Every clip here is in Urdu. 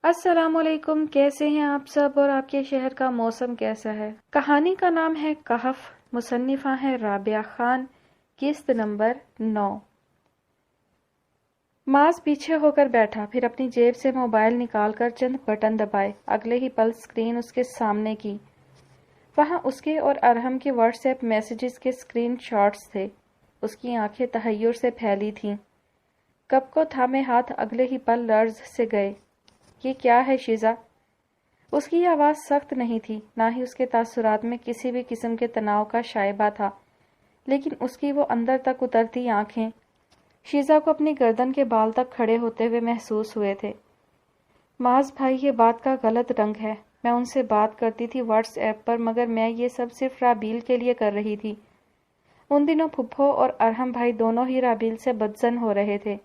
السلام علیکم، کیسے ہیں آپ سب اور آپ کے شہر کا موسم کیسا ہے؟ کہانی کا نام ہے کہف، مصنفہ ہے رابعہ خان، قسط نمبر 9۔ ماز پیچھے ہو کر بیٹھا، پھر اپنی جیب سے موبائل نکال کر چند بٹن دبائے۔ اگلے ہی پل سکرین اس کے سامنے کی۔ وہاں اس کے اور ارحم کے واٹس ایپ میسیجز کے سکرین شاٹس تھے۔ اس کی آنکھیں تحیر سے پھیلی تھیں۔ کپ کو تھامے ہاتھ اگلے ہی پل لرز سے گئے۔ یہ کیا ہے شیزا؟ اس کی آواز سخت نہیں تھی، نہ ہی اس کے تاثرات میں کسی بھی قسم کے تناؤ کا شائبہ تھا، لیکن اس کی وہ اندر تک اترتی آنکھیں شیزا کو اپنی گردن کے بال تک کھڑے ہوتے ہوئے محسوس ہوئے تھے۔ معاذ بھائی، یہ بات کا غلط رنگ ہے۔ میں ان سے بات کرتی تھی واٹس ایپ پر، مگر میں یہ سب صرف رابیل کے لیے کر رہی تھی۔ ان دنوں پھپھو اور ارحم بھائی دونوں ہی رابیل سے بدظن ہو رہے تھے۔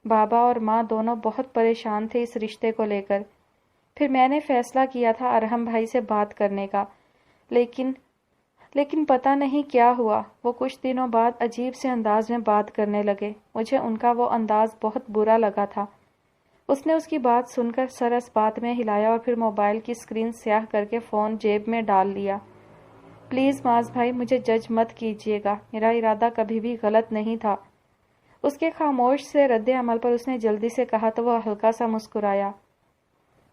بابا اور ماں دونوں بہت پریشان تھے اس رشتے کو لے کر۔ پھر میں نے فیصلہ کیا تھا ارحم بھائی سے بات کرنے کا، لیکن پتہ نہیں کیا ہوا، وہ کچھ دنوں بعد عجیب سے انداز میں بات کرنے لگے۔ مجھے ان کا وہ انداز بہت برا لگا تھا۔ اس نے اس کی بات سن کر سر اس بات میں ہلایا اور پھر موبائل کی سکرین سیاہ کر کے فون جیب میں ڈال لیا۔ پلیز معاذ بھائی، مجھے جج مت کیجیے گا، میرا ارادہ کبھی بھی غلط نہیں تھا۔ اس کے خاموش سے رد عمل پر اس نے جلدی سے کہا تو وہ ہلکا سا مسکرایا۔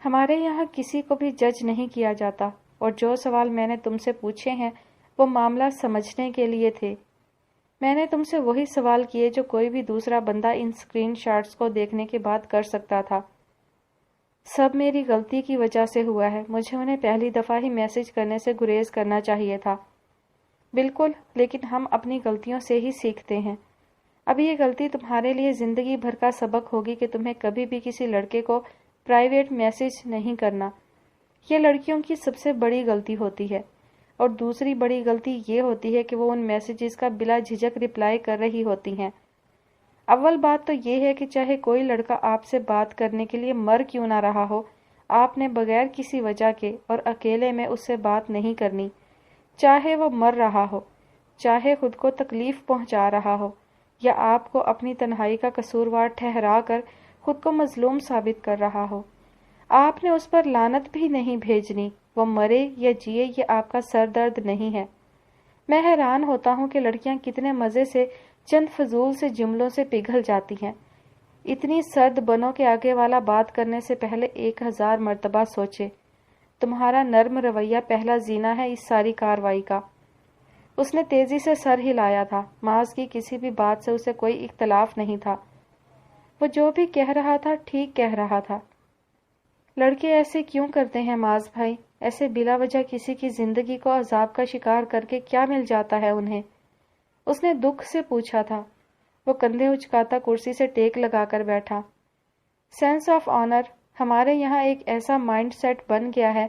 ہمارے یہاں کسی کو بھی جج نہیں کیا جاتا، اور جو سوال میں نے تم سے پوچھے ہیں وہ معاملہ سمجھنے کے لیے تھے۔ میں نے تم سے وہی سوال کیے جو کوئی بھی دوسرا بندہ ان سکرین شاٹس کو دیکھنے کے بعد کر سکتا تھا۔ سب میری غلطی کی وجہ سے ہوا ہے، مجھے انہیں پہلی دفعہ ہی میسج کرنے سے گریز کرنا چاہیے تھا۔ بالکل، لیکن ہم اپنی غلطیوں سے ہی سیکھتے ہیں۔ اب یہ غلطی تمہارے لیے زندگی بھر کا سبق ہوگی کہ تمہیں کبھی بھی کسی لڑکے کو پرائیویٹ میسج نہیں کرنا۔ یہ لڑکیوں کی سب سے بڑی غلطی ہوتی ہے، اور دوسری بڑی غلطی یہ ہوتی ہے کہ وہ ان میسیجز کا بلا جھجک رپلائی کر رہی ہوتی ہیں۔ اول بات تو یہ ہے کہ چاہے کوئی لڑکا آپ سے بات کرنے کے لیے مر کیوں نہ رہا ہو، آپ نے بغیر کسی وجہ کے اور اکیلے میں اس سے بات نہیں کرنی، چاہے وہ مر رہا ہو، چاہے خود کو تکلیف پہنچا رہا ہو، یا آپ کو اپنی تنہائی کا قصوروار ٹھہرا کر خود کو مظلوم ثابت کر رہا ہو۔ آپ نے اس پر لعنت بھی نہیں بھیجنی، وہ مرے یا جیے یہ آپ کا سر درد نہیں ہے۔ میں حیران ہوتا ہوں کہ لڑکیاں کتنے مزے سے چند فضول سے جملوں سے پگھل جاتی ہیں۔ اتنی سرد بنو کے آگے والا بات کرنے سے پہلے 1000 مرتبہ سوچے۔ تمہارا نرم رویہ پہلا زینہ ہے اس ساری کارروائی کا۔ اس نے تیزی سے سر ہلایا تھا۔ معاذ کی کسی بھی بات سے اسے کوئی اختلاف نہیں تھا۔ وہ جو بھی کہہ رہا تھا ٹھیک کہہ رہا تھا۔ لڑکے ایسے کیوں کرتے ہیں معاذ بھائی؟ ایسے بلا وجہ کسی کی زندگی کو عذاب کا شکار کر کے کیا مل جاتا ہے انہیں؟ اس نے دکھ سے پوچھا تھا۔ وہ کندھے اچکاتا کرسی سے ٹیک لگا کر بیٹھا۔ سینس آف آنر، ہمارے یہاں ایک ایسا مائنڈ سیٹ بن گیا ہے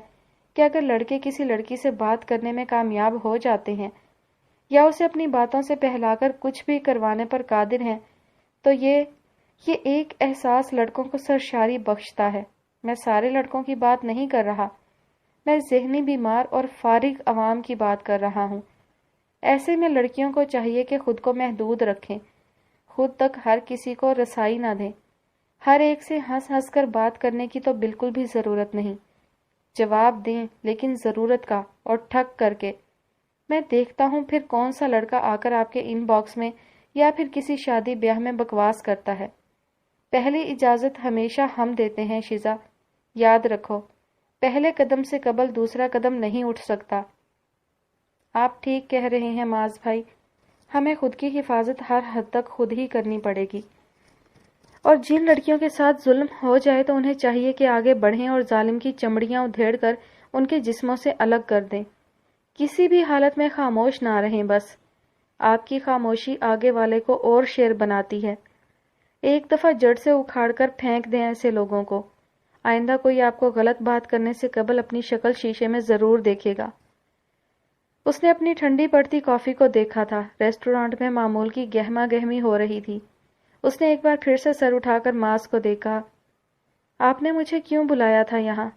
کہ اگر لڑکے کسی لڑکی سے بات کرنے میں کامیاب ہو جاتے ہیں یا اسے اپنی باتوں سے بہلا کر کچھ بھی کروانے پر قادر ہیں تو یہ ایک احساس لڑکوں کو سرشاری بخشتا ہے۔ میں سارے لڑکوں کی بات نہیں کر رہا، میں ذہنی بیمار اور فارغ عوام کی بات کر رہا ہوں۔ ایسے میں لڑکیوں کو چاہیے کہ خود کو محدود رکھیں، خود تک ہر کسی کو رسائی نہ دیں، ہر ایک سے ہنس ہنس کر بات کرنے کی تو بالکل بھی ضرورت نہیں۔ جواب دیں لیکن ضرورت کا، اور ٹھک کر کے۔ میں دیکھتا ہوں پھر کون سا لڑکا آ کر آپ کے ان باکس میں یا پھر کسی شادی بیاہ میں بکواس کرتا ہے۔ پہلی اجازت ہمیشہ ہم دیتے ہیں شیزا، یاد رکھو، پہلے قدم سے قبل دوسرا قدم نہیں اٹھ سکتا۔ آپ ٹھیک کہہ رہے ہیں معاذ بھائی، ہمیں خود کی حفاظت ہر حد تک خود ہی کرنی پڑے گی، اور جن لڑکیوں کے ساتھ ظلم ہو جائے تو انہیں چاہیے کہ آگے بڑھیں اور ظالم کی چمڑیاں ادھیڑ کر ان کے جسموں سے الگ کر دیں۔ کسی بھی حالت میں خاموش نہ رہیں، بس آپ کی خاموشی آگے والے کو اور شیر بناتی ہے۔ ایک دفعہ جڑ سے اکھاڑ کر پھینک دیں ایسے لوگوں کو۔ آئندہ کوئی آپ کو غلط بات کرنے سے قبل اپنی شکل شیشے میں ضرور دیکھے گا۔ اس نے اپنی ٹھنڈی پڑتی کافی کو دیکھا تھا۔ ریسٹورانٹ میں معمول کی گہما گہمی ہو رہی تھی۔ اس نے ایک بار پھر سے سر اٹھا کر معاذ کو دیکھا۔ آپ نے مجھے کیوں بلایا تھا یہاں؟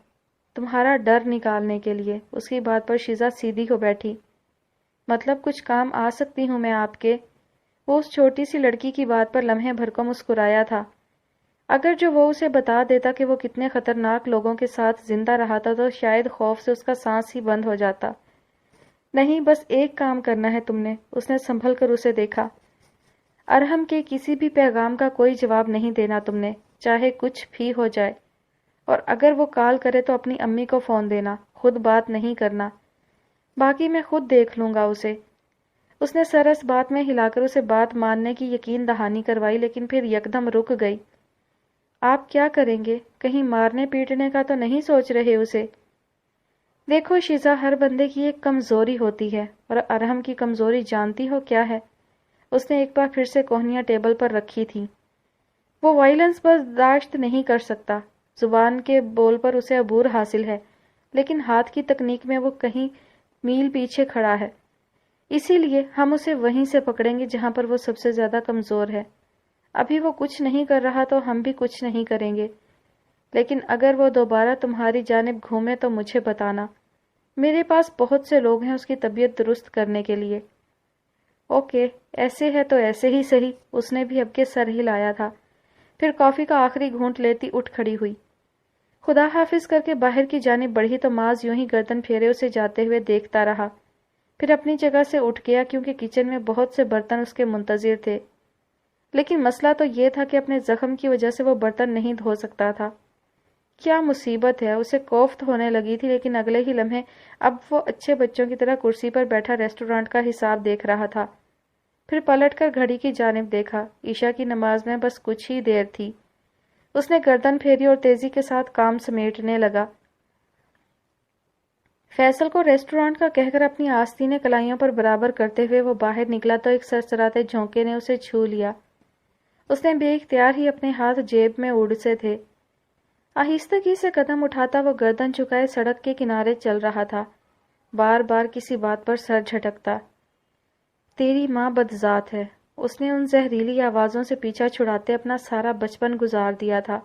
تمہارا ڈر نکالنے کے لیے۔ اس کی بات پر شیزا سیدھی ہو بیٹھی۔ مطلب کچھ کام آ سکتی ہوں میں آپ کے؟ وہ اس چھوٹی سی لڑکی کی بات پر لمحے بھر کو مسکرایا تھا۔ اگر جو وہ اسے بتا دیتا کہ وہ کتنے خطرناک لوگوں کے ساتھ زندہ رہا تھا تو شاید خوف سے اس کا سانس ہی بند ہو جاتا۔ نہیں، بس ایک کام کرنا ہے تم نے، اس نے سنبھل کر اسے دیکھا۔ ارحم کے کسی بھی پیغام کا کوئی جواب نہیں دینا تم نے، چاہے کچھ بھی ہو جائے، اور اگر وہ کال کرے تو اپنی امی کو فون دینا، خود بات نہیں کرنا، باقی میں خود دیکھ لوں گا اسے۔ اس نے سر اس بات میں ہلا کر اسے بات ماننے کی یقین دہانی کروائی، لیکن پھر یکدم رک گئی۔ آپ کیا کریں گے؟ کہیں مارنے پیٹنے کا تو نہیں سوچ رہے اسے؟ دیکھو شیزا، ہر بندے کی ایک کمزوری ہوتی ہے، اور ارحم کی کمزوری جانتی ہو کیا ہے؟ اس نے ایک بار پھر سے کوہنیاں ٹیبل پر رکھی تھیں۔ وہ وائلنس برداشت نہیں کر سکتا، زبان کے بول پر اسے عبور حاصل ہے، لیکن ہاتھ کی تکنیک میں وہ کہیں میل پیچھے کھڑا ہے۔ اسی لیے ہم اسے وہیں سے پکڑیں گے جہاں پر وہ سب سے زیادہ کمزور ہے۔ ابھی وہ کچھ نہیں کر رہا تو ہم بھی کچھ نہیں کریں گے، لیکن اگر وہ دوبارہ تمہاری جانب گھومے تو مجھے بتانا۔ میرے پاس بہت سے لوگ ہیں اس کی طبیعت درست کرنے کے لیے۔ اوکے، ایسے ہے تو ایسے ہی صحیح، اس نے بھی اب کے سر ہلایا تھا، پھر کافی کا آخری گھونٹ لیتی اٹھ کھڑی ہوئی۔ خدا حافظ کر کے باہر کی جانب بڑھی تو معاذ یوں ہی گردن پھیرے اسے جاتے ہوئے دیکھتا رہا، پھر اپنی جگہ سے اٹھ گیا کیونکہ کچن میں بہت سے برتن اس کے منتظر تھے، لیکن مسئلہ تو یہ تھا کہ اپنے زخم کی وجہ سے وہ برتن نہیں دھو سکتا تھا۔ کیا مصیبت ہے، اسے کوفت ہونے لگی تھی، لیکن اگلے ہی لمحے اب وہ اچھے بچوں کی طرح کرسی پر بیٹھا ریسٹورانٹ کا حساب دیکھ رہا تھا۔ پھر پلٹ کر گھڑی کی جانب دیکھا، عشاء کی نماز میں بس کچھ ہی دیر تھی۔ اس نے گردن پھیری اور تیزی کے ساتھ کام سمیٹنے لگا۔ فیصل کو ریسٹورانٹ کا کہہ کر اپنی آستینیں کلائیوں پر برابر کرتے ہوئے وہ باہر نکلا تو ایک سرسراتے جھونکے نے اسے چھو لیا۔ اس نے بے اختیار ہی اپنے ہاتھ جیب میں اوڑ سے تھے۔ آہستگی سے قدم اٹھاتا وہ گردن جھکائے سڑک کے کنارے چل رہا تھا، بار بار کسی بات پر سر جھٹکتا۔ تیری ماں بدذات ہے، اس نے ان زہریلی آوازوں سے پیچھا چھڑاتے اپنا سارا بچپن گزار دیا تھا،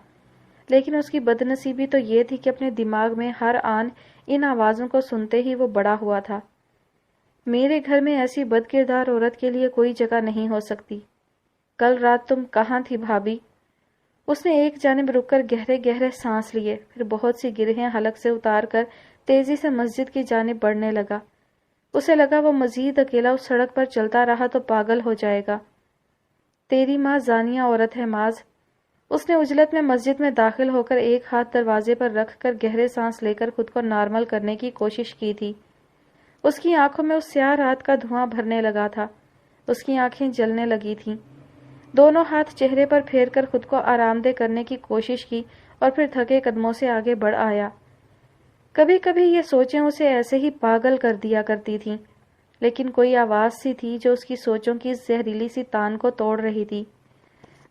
لیکن اس کی بد نصیبی تو یہ تھی کہ اپنے دماغ میں ہر آن ان آوازوں کو سنتے ہی وہ بڑا ہوا تھا۔ میرے گھر میں ایسی بد کردار عورت کے لیے کوئی جگہ نہیں ہو سکتی۔ کل رات تم کہاں تھی بھابھی؟ اس نے ایک جانب رک کر گہرے گہرے سانس لیے، پھر بہت سی گرہیں حلق سے اتار کر تیزی سے مسجد کی جانب بڑھنے لگا۔ اسے لگا وہ مزید اکیلا اس سڑک پر چلتا رہا تو پاگل ہو جائے گا۔ تیری ماں زانیہ عورت ہے معاذ۔ اس نے عجلت میں مسجد میں داخل ہو کر ایک ہاتھ دروازے پر رکھ کر گہرے سانس لے کر خود کو نارمل کرنے کی کوشش کی تھی۔ اس کی آنکھوں میں اس سیاہ رات کا دھواں بھرنے لگا تھا، اس کی آنکھیں جلنے لگی تھیں۔ دونوں ہاتھ چہرے پر پھیر کر خود کو آرام دہ کرنے کی کوشش کی اور پھر تھکے قدموں سے آگے بڑھ آیا۔ کبھی کبھی یہ سوچیں اسے ایسے ہی پاگل کر دیا کرتی تھیں، لیکن کوئی آواز سی تھی جو اس کی سوچوں کی زہریلی سی تان کو توڑ رہی تھی۔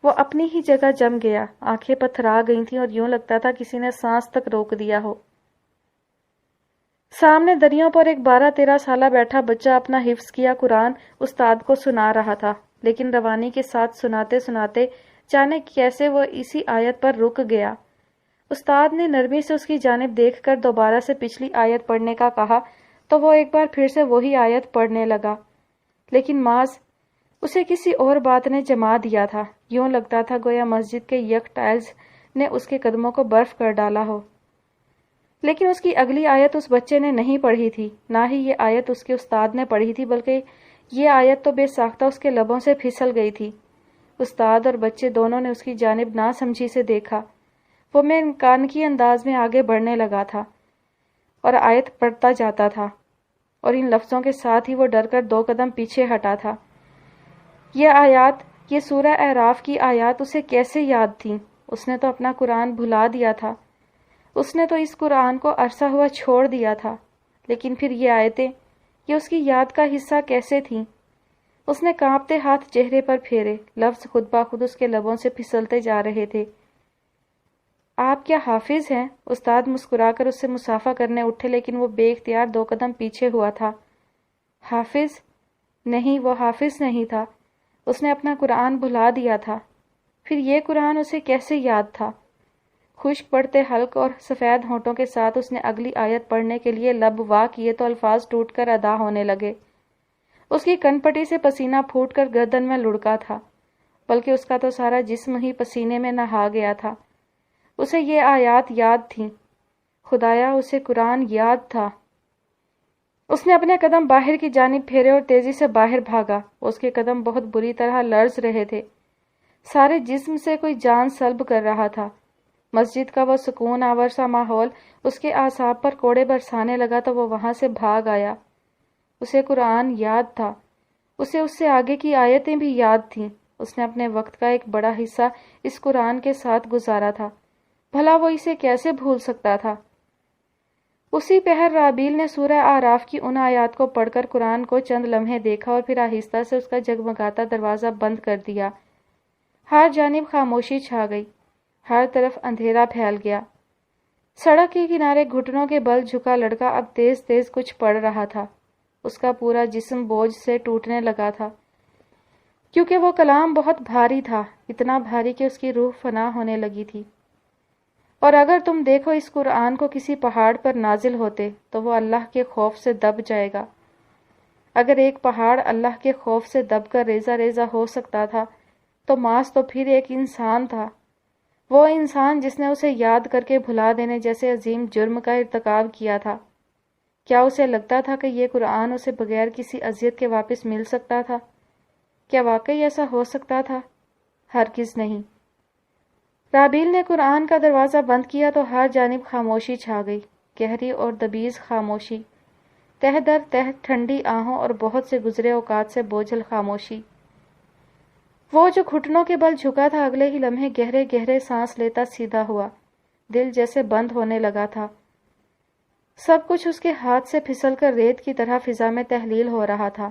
وہ اپنی ہی جگہ جم گیا، آنکھیں پتھرا گئی تھیں اور یوں لگتا تھا کسی نے سانس تک روک دیا ہو۔ سامنے دریوں پر ایک 12-13 سالہ بیٹھا بچہ اپنا حفظ کیا قرآن استاد کو سنا رہا تھا، لیکن روانی کے ساتھ سناتے سناتے جانے کیسے وہ اسی آیت پر رک گیا۔ استاد نے نرمی سے اس کی جانب دیکھ کر دوبارہ سے پچھلی آیت پڑھنے کا کہا تو وہ ایک بار پھر سے وہی آیت پڑھنے لگا، لیکن معاذ اسے کسی اور بات نے جما دیا تھا۔ یوں لگتا تھا گویا مسجد کے یک ٹائلز نے اس کے قدموں کو برف کر ڈالا ہو۔ لیکن اس کی اگلی آیت اس بچے نے نہیں پڑھی تھی، نہ ہی یہ آیت اس کے استاد نے پڑھی تھی، بلکہ یہ آیت تو بے ساختہ اس کے لبوں سے پھسل گئی تھی۔ استاد اور بچے دونوں نے اس کی جانب نہ سمجھی سے دیکھا۔ وہ میں امکانکی انداز میں آگے بڑھنے لگا تھا اور آیت پڑھتا جاتا تھا، اور ان لفظوں کے ساتھ ہی وہ ڈر کر 2 قدم پیچھے ہٹا تھا۔ یہ آیات، یہ سورہ اعراف کی آیات اسے کیسے یاد تھیں؟ اس نے تو اپنا قرآن بھلا دیا تھا، اس نے تو اس قرآن کو عرصہ ہوا چھوڑ دیا تھا، لیکن پھر یہ آیتیں، یہ اس کی یاد کا حصہ کیسے تھیں؟ اس نے کانپتے ہاتھ چہرے پر پھیرے، لفظ خود بخود اس کے لبوں سے پھسلتے جا رہے تھے۔ آپ کیا حافظ ہیں؟ استاد مسکرا کر اس سے مصافحہ کرنے اٹھے، لیکن وہ بے اختیار 2 قدم پیچھے ہوا تھا۔ حافظ؟ نہیں، وہ حافظ نہیں تھا، اس نے اپنا قرآن بھلا دیا تھا۔ پھر یہ قرآن اسے کیسے یاد تھا؟ خشک پڑتے حلق اور سفید ہونٹوں کے ساتھ اس نے اگلی آیت پڑھنے کے لیے لب وا کیے تو الفاظ ٹوٹ کر ادا ہونے لگے۔ اس کی کن پٹی سے پسینہ پھوٹ کر گردن میں لڑکا تھا، بلکہ اس کا تو سارا جسم ہی پسینے میں نہا گیا تھا۔ اسے یہ آیات یاد تھیں، خدایا اسے قرآن یاد تھا۔ اس نے اپنے قدم باہر کی جانب پھیرے اور تیزی سے باہر بھاگا۔ اس کے قدم بہت بری طرح لرز رہے تھے، سارے جسم سے کوئی جان سلب کر رہا تھا۔ مسجد کا وہ سکون آور سا ماحول اس کے اعصاب پر کوڑے برسانے لگا تو وہ وہاں سے بھاگ آیا۔ اسے قرآن یاد تھا، اسے اس سے آگے کی آیتیں بھی یاد تھیں۔ اس نے اپنے وقت کا ایک بڑا حصہ اس قرآن کے ساتھ گزارا تھا، بھلا وہ اسے کیسے بھول سکتا تھا؟ اسی پہر رابیل نے سورہ اعراف کی ان آیات کو پڑھ کر قرآن کو چند لمحے دیکھا اور پھر آہستہ سے اس کا جگمگاتا دروازہ بند کر دیا۔ ہر جانب خاموشی چھا گئی، ہر طرف اندھیرا پھیل گیا۔ سڑک کے کنارے گھٹنوں کے بل جھکا لڑکا اب تیز تیز کچھ پڑھ رہا تھا۔ اس کا پورا جسم بوجھ سے ٹوٹنے لگا تھا، کیونکہ وہ کلام بہت بھاری تھا، اتنا بھاری کہ اس کی روح فنا ہونے لگی تھی۔ اور اگر تم دیکھو اس قرآن کو کسی پہاڑ پر نازل ہوتے تو وہ اللہ کے خوف سے دب جائے گا۔ اگر ایک پہاڑ اللہ کے خوف سے دب کر ریزہ ریزہ ہو سکتا تھا تو ماس تو پھر ایک انسان تھا، وہ انسان جس نے اسے یاد کر کے بھلا دینے جیسے عظیم جرم کا ارتکاب کیا تھا۔ کیا اسے لگتا تھا کہ یہ قرآن اسے بغیر کسی اذیت کے واپس مل سکتا تھا؟ کیا واقعی ایسا ہو سکتا تھا؟ ہرگز نہیں۔ رابیل نے قرآن کا دروازہ بند کیا تو ہر جانب خاموشی چھا گئی، گہری اور دبیز خاموشی، تہ در تہ ٹھنڈی آہوں اور بہت سے گزرے اوقات سے بوجھل خاموشی۔ وہ جو گھٹنوں کے بل جھکا تھا اگلے ہی لمحے گہرے گہرے سانس لیتا سیدھا ہوا، دل جیسے بند ہونے لگا تھا۔ سب کچھ اس کے ہاتھ سے پھسل کر ریت کی طرح فضا میں تحلیل ہو رہا تھا۔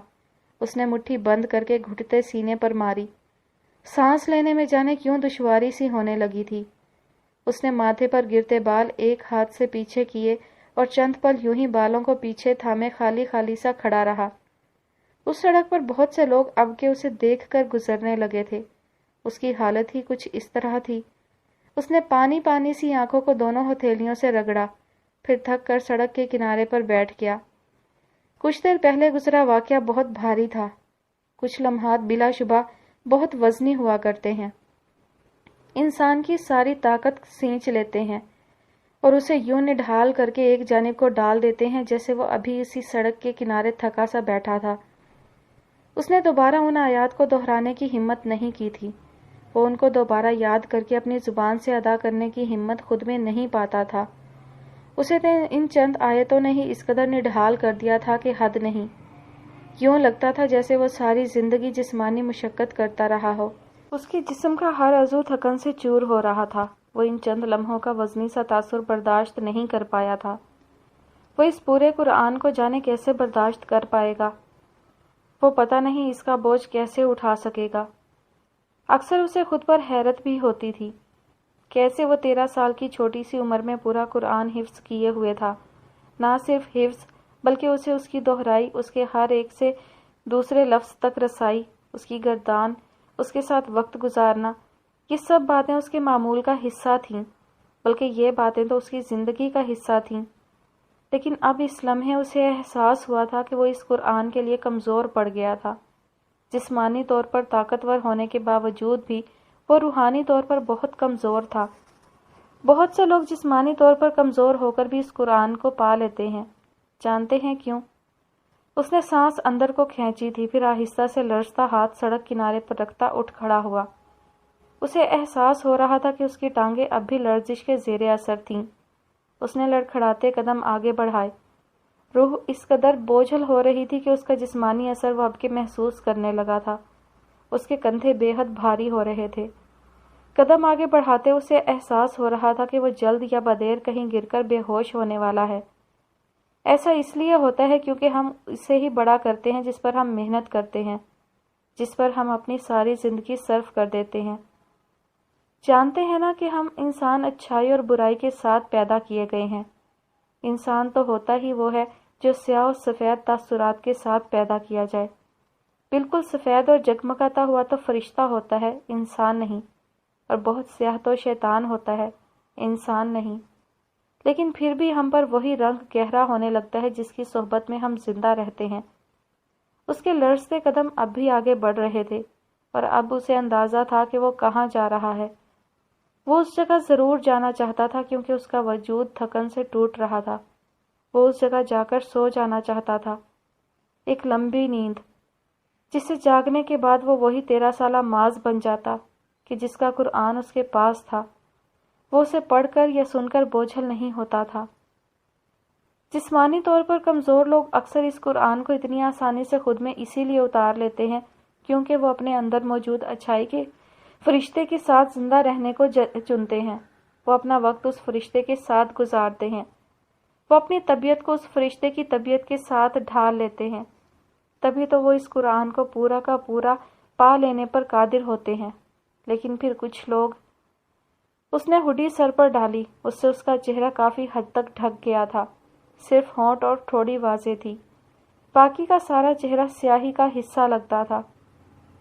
اس نے مٹھی بند کر کے گھٹتے سینے پر ماری، سانس لینے میں جانے کیوں دشواری سی ہونے لگی تھی۔ اس نے ماتھے پر گرتے بال ایک ہاتھ سے پیچھے کیے اور چند پل یوں ہی بالوں کو پیچھے تھامے خالی خالی سا کھڑا رہا۔ اس سڑک پر بہت سے لوگ اب کے اسے دیکھ کر گزرنے لگے تھے۔ اس کی حالت ہی کچھ اس طرح تھی۔ اس نے پانی پانی سی آنکھوں کو دونوں ہتھیلیوں سے رگڑا، پھر تھک کر سڑک کے کنارے پر بیٹھ گیا۔ کچھ دیر پہلے گزرا واقعہ بہت بھاری تھا۔ کچھ لمحات بلا شبہ بہت وزنی ہوا کرتے ہیں، انسان کی ساری طاقت سینچ لیتے ہیں اور اسے یوں نڈھال کر کے ایک جانب کو ڈال دیتے ہیں جیسے وہ ابھی اسی سڑک کے کنارے تھکا سا بیٹھا تھا۔ اس نے دوبارہ ان آیات کو دہرانے کی ہمت نہیں کی تھی۔ وہ ان کو دوبارہ یاد کر کے اپنی زبان سے ادا کرنے کی ہمت خود میں نہیں پاتا تھا۔ اسے ان چند آیتوں نے ہی اس قدر نڈھال کر دیا تھا کہ حد نہیں۔ یوں لگتا تھا جیسے وہ ساری زندگی جسمانی مشقت کرتا رہا ہو۔ اس کے جسم کا ہر عضو تھکن سے چور ہو رہا تھا۔ وہ ان چند لمحوں کا وزنی سا تاثر برداشت نہیں کر پایا تھا۔ وہ اس پورے قرآن کو جانے کیسے برداشت کر پائے گا؟ وہ پتہ نہیں اس کا بوجھ کیسے اٹھا سکے گا؟ اکثر اسے خود پر حیرت بھی ہوتی تھی، کیسے وہ 13 سال کی چھوٹی سی عمر میں پورا قرآن حفظ کیے ہوئے تھا۔ نہ صرف حفظ بلکہ اسے اس کی دہرائی، اس کے ہر ایک سے دوسرے لفظ تک رسائی، اس کی گردان، اس کے ساتھ وقت گزارنا، یہ سب باتیں اس کے معمول کا حصہ تھیں، بلکہ یہ باتیں تو اس کی زندگی کا حصہ تھیں۔ لیکن اب اس لمحے اسے احساس ہوا تھا کہ وہ اس قرآن کے لیے کمزور پڑ گیا تھا۔ جسمانی طور پر طاقتور ہونے کے باوجود بھی وہ روحانی طور پر بہت کمزور تھا۔ بہت سے لوگ جسمانی طور پر کمزور ہو کر بھی اس قرآن کو پا لیتے ہیں۔ جانتے ہیں کیوں؟ اس نے سانس اندر کو کھینچی تھی، پھر آہستہ سے لرزتا ہاتھ سڑک کنارے پر رکھتا اٹھ کھڑا ہوا۔ اسے احساس ہو رہا تھا کہ اس کی ٹانگیں اب بھی لرزش کے زیر اثر تھیں۔ اس نے لڑکھڑاتے قدم آگے بڑھائے۔ روح اس قدر بوجھل ہو رہی تھی کہ اس کا جسمانی اثر وہ اب کے محسوس کرنے لگا تھا۔ اس کے کندھے بے حد بھاری ہو رہے تھے۔ قدم آگے بڑھاتے اسے احساس ہو رہا تھا کہ وہ جلد یا بدیر کہیں گر کر بے ہوش ہونے والا ہے۔ ایسا اس لیے ہوتا ہے کیونکہ ہم اسے ہی بڑا کرتے ہیں جس پر ہم محنت کرتے ہیں، جس پر ہم اپنی ساری زندگی صرف کر دیتے ہیں۔ جانتے ہیں نا کہ ہم انسان اچھائی اور برائی کے ساتھ پیدا کیے گئے ہیں۔ انسان تو ہوتا ہی وہ ہے جو سیاہ و سفید تاثرات کے ساتھ پیدا کیا جائے۔ بالکل سفید اور جگمگاتا ہوا تو فرشتہ ہوتا ہے، انسان نہیں، اور بہت سیاہ تو شیطان ہوتا ہے، انسان نہیں۔ لیکن پھر بھی ہم پر وہی رنگ گہرا ہونے لگتا ہے جس کی صحبت میں ہم زندہ رہتے ہیں۔ اس کے لرزتے قدم اب بھی آگے بڑھ رہے تھے۔ اور اب اسے اندازہ تھا کہ وہ کہاں جا رہا ہے۔ وہ اس جگہ ضرور جانا چاہتا تھا کیونکہ اس کا وجود تھکن سے ٹوٹ رہا تھا۔ وہ اس جگہ جا کر سو جانا چاہتا تھا، ایک لمبی نیند جس سے جاگنے کے بعد وہ وہی 13 سالہ معاذ بن جاتا کہ جس کا قرآن اس کے پاس تھا۔ وہ اسے پڑھ کر یا سن کر بوجھل نہیں ہوتا تھا۔ جسمانی طور پر کمزور لوگ اکثر اس قرآن کو اتنی آسانی سے خود میں اسی لیے اتار لیتے ہیں کیونکہ وہ اپنے اندر موجود اچھائی کے فرشتے کے ساتھ زندہ رہنے کو چنتے ہیں۔ وہ اپنا وقت اس فرشتے کے ساتھ گزارتے ہیں۔ وہ اپنی طبیعت کو اس فرشتے کی طبیعت کے ساتھ ڈھال لیتے ہیں۔ تبھی تو وہ اس قرآن کو پورا کا پورا پا لینے پر قادر ہوتے ہیں۔ لیکن پھر کچھ لوگ، اس نے ہڈی سر پر ڈالی، اس سے اس کا چہرہ کافی حد تک ڈھک گیا تھا، صرف ہونٹ اور تھوڑی واضح تھی، باقی کا سارا چہرہ سیاہی کا حصہ لگتا تھا۔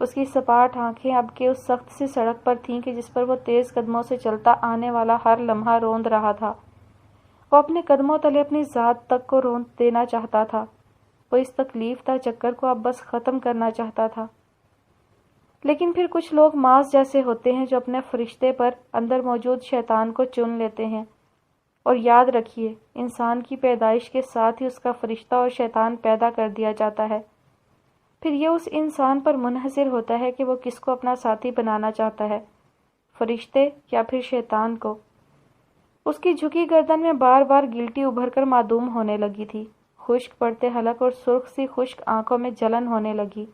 اس کی سپاٹ آنکھیں اب کے اس سخت سی سڑک پر تھیں کہ جس پر وہ تیز قدموں سے چلتا آنے والا ہر لمحہ روند رہا تھا۔ وہ اپنے قدموں تلے اپنی ذات تک کو روند دینا چاہتا تھا۔ وہ اس تکلیف دہ چکر کو اب بس ختم کرنا چاہتا تھا۔ لیکن پھر کچھ لوگ معاذ جیسے ہوتے ہیں جو اپنے فرشتے پر اندر موجود شیطان کو چن لیتے ہیں، اور یاد رکھیے انسان کی پیدائش کے ساتھ ہی اس کا فرشتہ اور شیطان پیدا کر دیا جاتا ہے۔ پھر یہ اس انسان پر منحصر ہوتا ہے کہ وہ کس کو اپنا ساتھی بنانا چاہتا ہے، فرشتے یا پھر شیطان کو۔ اس کی جھکی گردن میں بار بار گلٹی ابھر کر معدوم ہونے لگی تھی، خشک پڑتے حلق اور سرخ سی خشک آنکھوں میں جلن ہونے لگی۔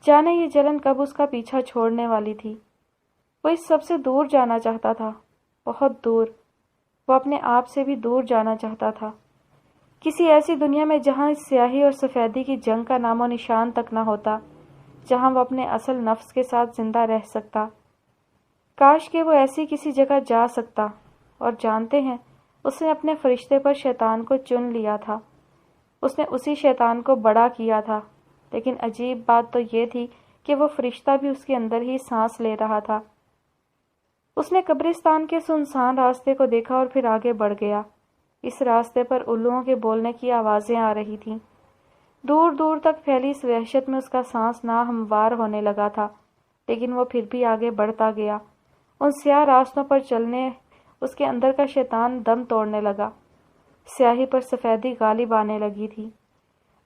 جانے یہ جلن کب اس کا پیچھا چھوڑنے والی تھی۔ وہ اس سب سے دور جانا چاہتا تھا، بہت دور۔ وہ اپنے آپ سے بھی دور جانا چاہتا تھا، کسی ایسی دنیا میں جہاں اس سیاہی اور سفیدی کی جنگ کا نام و نشان تک نہ ہوتا، جہاں وہ اپنے اصل نفس کے ساتھ زندہ رہ سکتا۔ کاش کہ وہ ایسی کسی جگہ جا سکتا۔ اور جانتے ہیں اس نے اپنے فرشتے پر شیطان کو چن لیا تھا، اس نے اسی شیطان کو بڑا کیا تھا۔ لیکن عجیب بات تو یہ تھی کہ وہ فرشتہ بھی اس کے اندر ہی سانس لے رہا تھا۔ اس نے قبرستان کے سنسان راستے کو دیکھا اور پھر آگے بڑھ گیا۔ اس راستے پر الوؤں کے بولنے کی آوازیں آ رہی تھیں۔ دور دور تک پھیلی اس وحشت میں اس کا سانس ناہموار ہونے لگا تھا، لیکن وہ پھر بھی آگے بڑھتا گیا۔ ان سیاہ راستوں پر چلنے اس کے اندر کا شیطان دم توڑنے لگا۔ سیاہی پر سفیدی غالب آنے لگی تھی،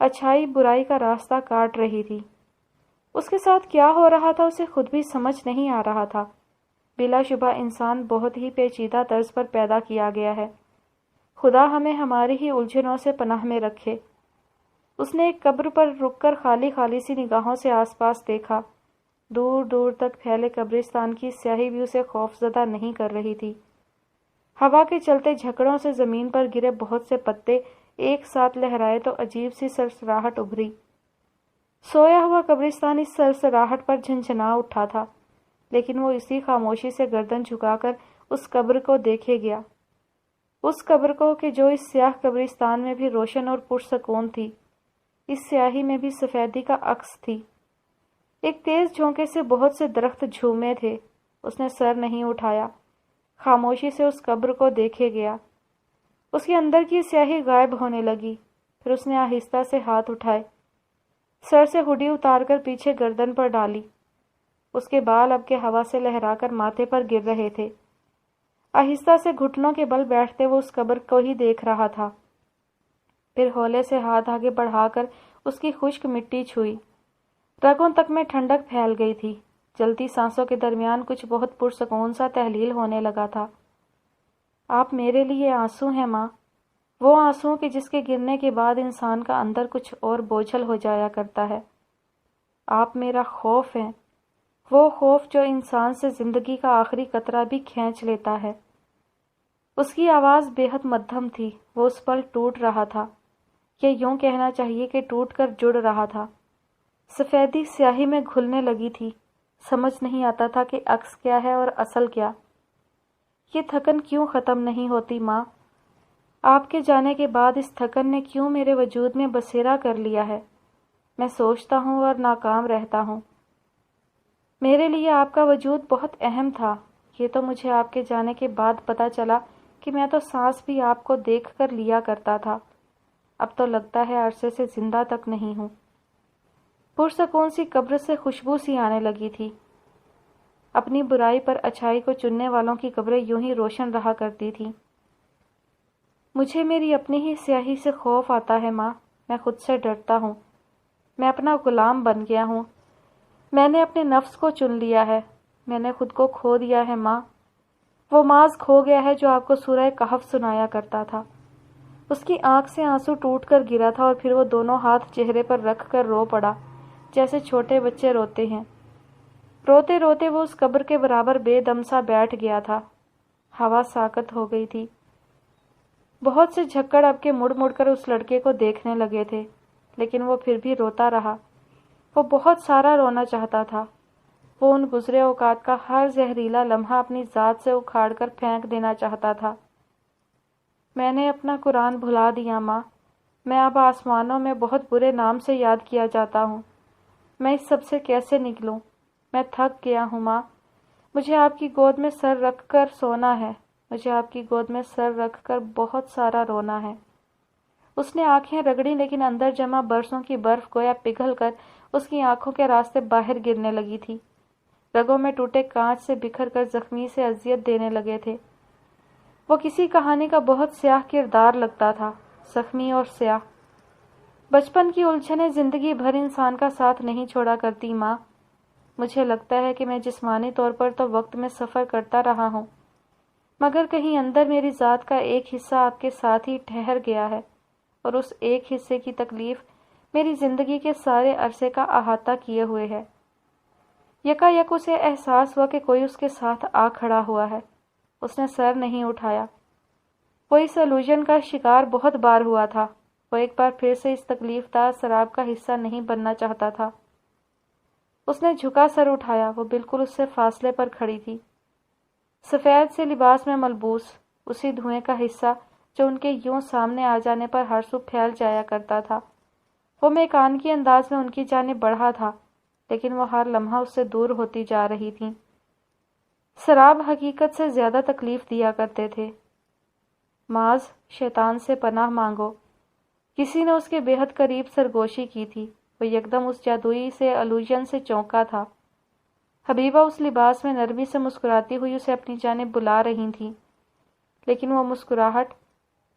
اچھائی برائی کا راستہ کاٹ رہی تھی۔ اس کے ساتھ کیا ہو رہا تھا اسے خود بھی سمجھ نہیں آ رہا تھا۔ بلا شبہ انسان بہت ہی پیچیدہ طرز پر پیدا کیا گیا ہے۔ خدا ہمیں ہماری ہی الجھنوں سے پناہ میں رکھے۔ اس نے ایک قبر پر رک کر خالی خالی سی نگاہوں سے آس پاس دیکھا۔ دور دور تک پھیلے قبرستان کی سیاہی بھی اسے خوفزدہ نہیں کر رہی تھی۔ ہوا کے چلتے جھکڑوں سے زمین پر گرے بہت سے پتے ایک ساتھ لہرائے تو عجیب سی سرسراہٹ ابھری۔ سویا ہوا قبرستان اس سرسراہٹ پر جھنجھنا اٹھا تھا، لیکن وہ اسی خاموشی سے گردن جھکا کر اس قبر کو دیکھے گیا، اس قبر کو کہ جو اس سیاہ قبرستان میں بھی روشن اور پرسکون تھی، اس سیاہی میں بھی سفیدی کا عکس تھی۔ ایک تیز جھونکے سے بہت سے درخت جھومے تھے۔ اس نے سر نہیں اٹھایا، خاموشی سے اس قبر کو دیکھے گیا۔ اس کے اندر کی سیاہی غائب ہونے لگی۔ پھر اس نے آہستہ سے ہاتھ اٹھائے، سر سے ہڈی اتار کر پیچھے گردن پر ڈالی۔ اس کے بال اب کے ہوا سے لہرا کر ماتھے پر گر رہے تھے۔ آہستہ سے گھٹنوں کے بل بیٹھتے وہ اس قبر کو ہی دیکھ رہا تھا۔ پھر ہولے سے ہاتھ آگے بڑھا کر اس کی خشک مٹی چھوئی۔ رگوں تک میں ٹھنڈک پھیل گئی تھی۔ جلتی سانسوں کے درمیان کچھ بہت پرسکون سا تحلیل ہونے لگا تھا۔ آپ میرے لیے آنسو ہیں ماں، وہ آنسو کہ جس کے گرنے کے بعد انسان کا اندر کچھ اور بوجھل ہو جایا کرتا ہے۔ آپ میرا خوف ہیں، وہ خوف جو انسان سے زندگی کا آخری قطرہ بھی کھینچ لیتا ہے۔ اس کی آواز بے حد مدھم تھی، وہ اس پل ٹوٹ رہا تھا، یا یوں کہنا چاہیے کہ ٹوٹ کر جڑ رہا تھا۔ سفیدی سیاہی میں گھلنے لگی تھی، سمجھ نہیں آتا تھا کہ عکس کیا ہے اور اصل کیا۔ یہ تھکن کیوں ختم نہیں ہوتی ماں؟ آپ کے جانے کے بعد اس تھکن نے کیوں میرے وجود میں بسیرا کر لیا ہے؟ میں سوچتا ہوں اور ناکام رہتا ہوں۔ میرے لیے آپ کا وجود بہت اہم تھا، یہ تو مجھے آپ کے جانے کے بعد پتہ چلا کہ میں تو سانس بھی آپ کو دیکھ کر لیا کرتا تھا۔ اب تو لگتا ہے عرصے سے زندہ تک نہیں ہوں۔ پرسکون سی قبر سے خوشبو سی آنے لگی تھی۔ اپنی برائی پر اچھائی کو چننے والوں کی قبریں یوں ہی روشن رہا کرتی تھیں۔ مجھے میری اپنی ہی سیاہی سے خوف آتا ہے ماں، میں خود سے ڈرتا ہوں۔ میں اپنا غلام بن گیا ہوں، میں نے اپنے نفس کو چن لیا ہے، میں نے خود کو کھو دیا ہے ماں۔ وہ ماز کھو گیا ہے جو آپ کو سورہ کہف سنایا کرتا تھا۔ اس کی آنکھ سے آنسو ٹوٹ کر گرا تھا اور پھر وہ دونوں ہاتھ چہرے پر رکھ کر رو پڑا جیسے چھوٹے بچے روتے ہیں۔ روتے روتے وہ اس قبر کے برابر بے دم سا بیٹھ گیا تھا۔ ہوا ساکت ہو گئی تھی۔ بہت سے جھکڑ اب کے مڑ مڑ کر اس لڑکے کو دیکھنے لگے تھے، لیکن وہ پھر بھی روتا رہا۔ وہ بہت سارا رونا چاہتا تھا۔ وہ ان گزرے اوقات کا ہر زہریلا لمحہ اپنی ذات سے اکھاڑ کر پھینک دینا چاہتا تھا۔ میں نے اپنا قرآن بھلا دیا ماں، میں اب آسمانوں میں بہت برے نام سے یاد کیا جاتا ہوں۔ میں اس سب سے کیسے نکلوں؟ میں تھک گیا ہوں ماں، مجھے آپ کی گود میں سر رکھ کر سونا ہے، مجھے آپ کی گود میں سر رکھ کر بہت سارا رونا ہے۔ اس نے آنکھیں رگڑی لیکن اندر جمع برسوں کی برف گویا پگھل کر اس کی آنکھوں کے راستے باہر گرنے لگی تھی۔ رگوں میں ٹوٹے کانچ سے بکھر کر زخمی سے اذیت دینے لگے تھے۔ وہ کسی کہانی کا بہت سیاہ کردار لگتا تھا، زخمی اور سیاہ۔ بچپن کی الجھنیں زندگی بھر انسان کا ساتھ نہیں چھوڑا کرتی ماں۔ مجھے لگتا ہے کہ میں جسمانی طور پر تو وقت میں سفر کرتا رہا ہوں، مگر کہیں اندر میری ذات کا ایک حصہ آپ کے ساتھ ہی ٹھہر گیا ہے، اور اس ایک حصے کی تکلیف میری زندگی کے سارے عرصے کا احاطہ کیے ہوئے ہے۔ یکایک اسے احساس ہوا کہ کوئی اس کے ساتھ آ کھڑا ہوا ہے۔ اس نے سر نہیں اٹھایا۔ وہ اس الوژن کا شکار بہت بار ہوا تھا۔ وہ ایک بار پھر سے اس تکلیف دار سراب کا حصہ نہیں بننا چاہتا تھا۔ اس نے جھکا سر اٹھایا، وہ بالکل اس سے فاصلے پر کھڑی تھی، سفید سے لباس میں ملبوس، اسی دھوئیں کا حصہ جو ان کے یوں سامنے آ جانے پر ہر سو پھیل جایا کرتا تھا۔ وہ میکانیکی انداز میں ان کی جانب بڑھا تھا، لیکن وہ ہر لمحہ اس سے دور ہوتی جا رہی تھیں۔ سراب حقیقت سے زیادہ تکلیف دیا کرتے تھے۔ معاذ، شیطان سے پناہ مانگو۔ کسی نے اس کے بے حد قریب سرگوشی کی تھی۔ وہ یکدم اس جادوئی سے الوژن سے چونکا تھا۔ حبیبہ اس لباس میں نرمی سے مسکراتی ہوئی اسے اپنی جانب بلا رہی تھیں، لیکن وہ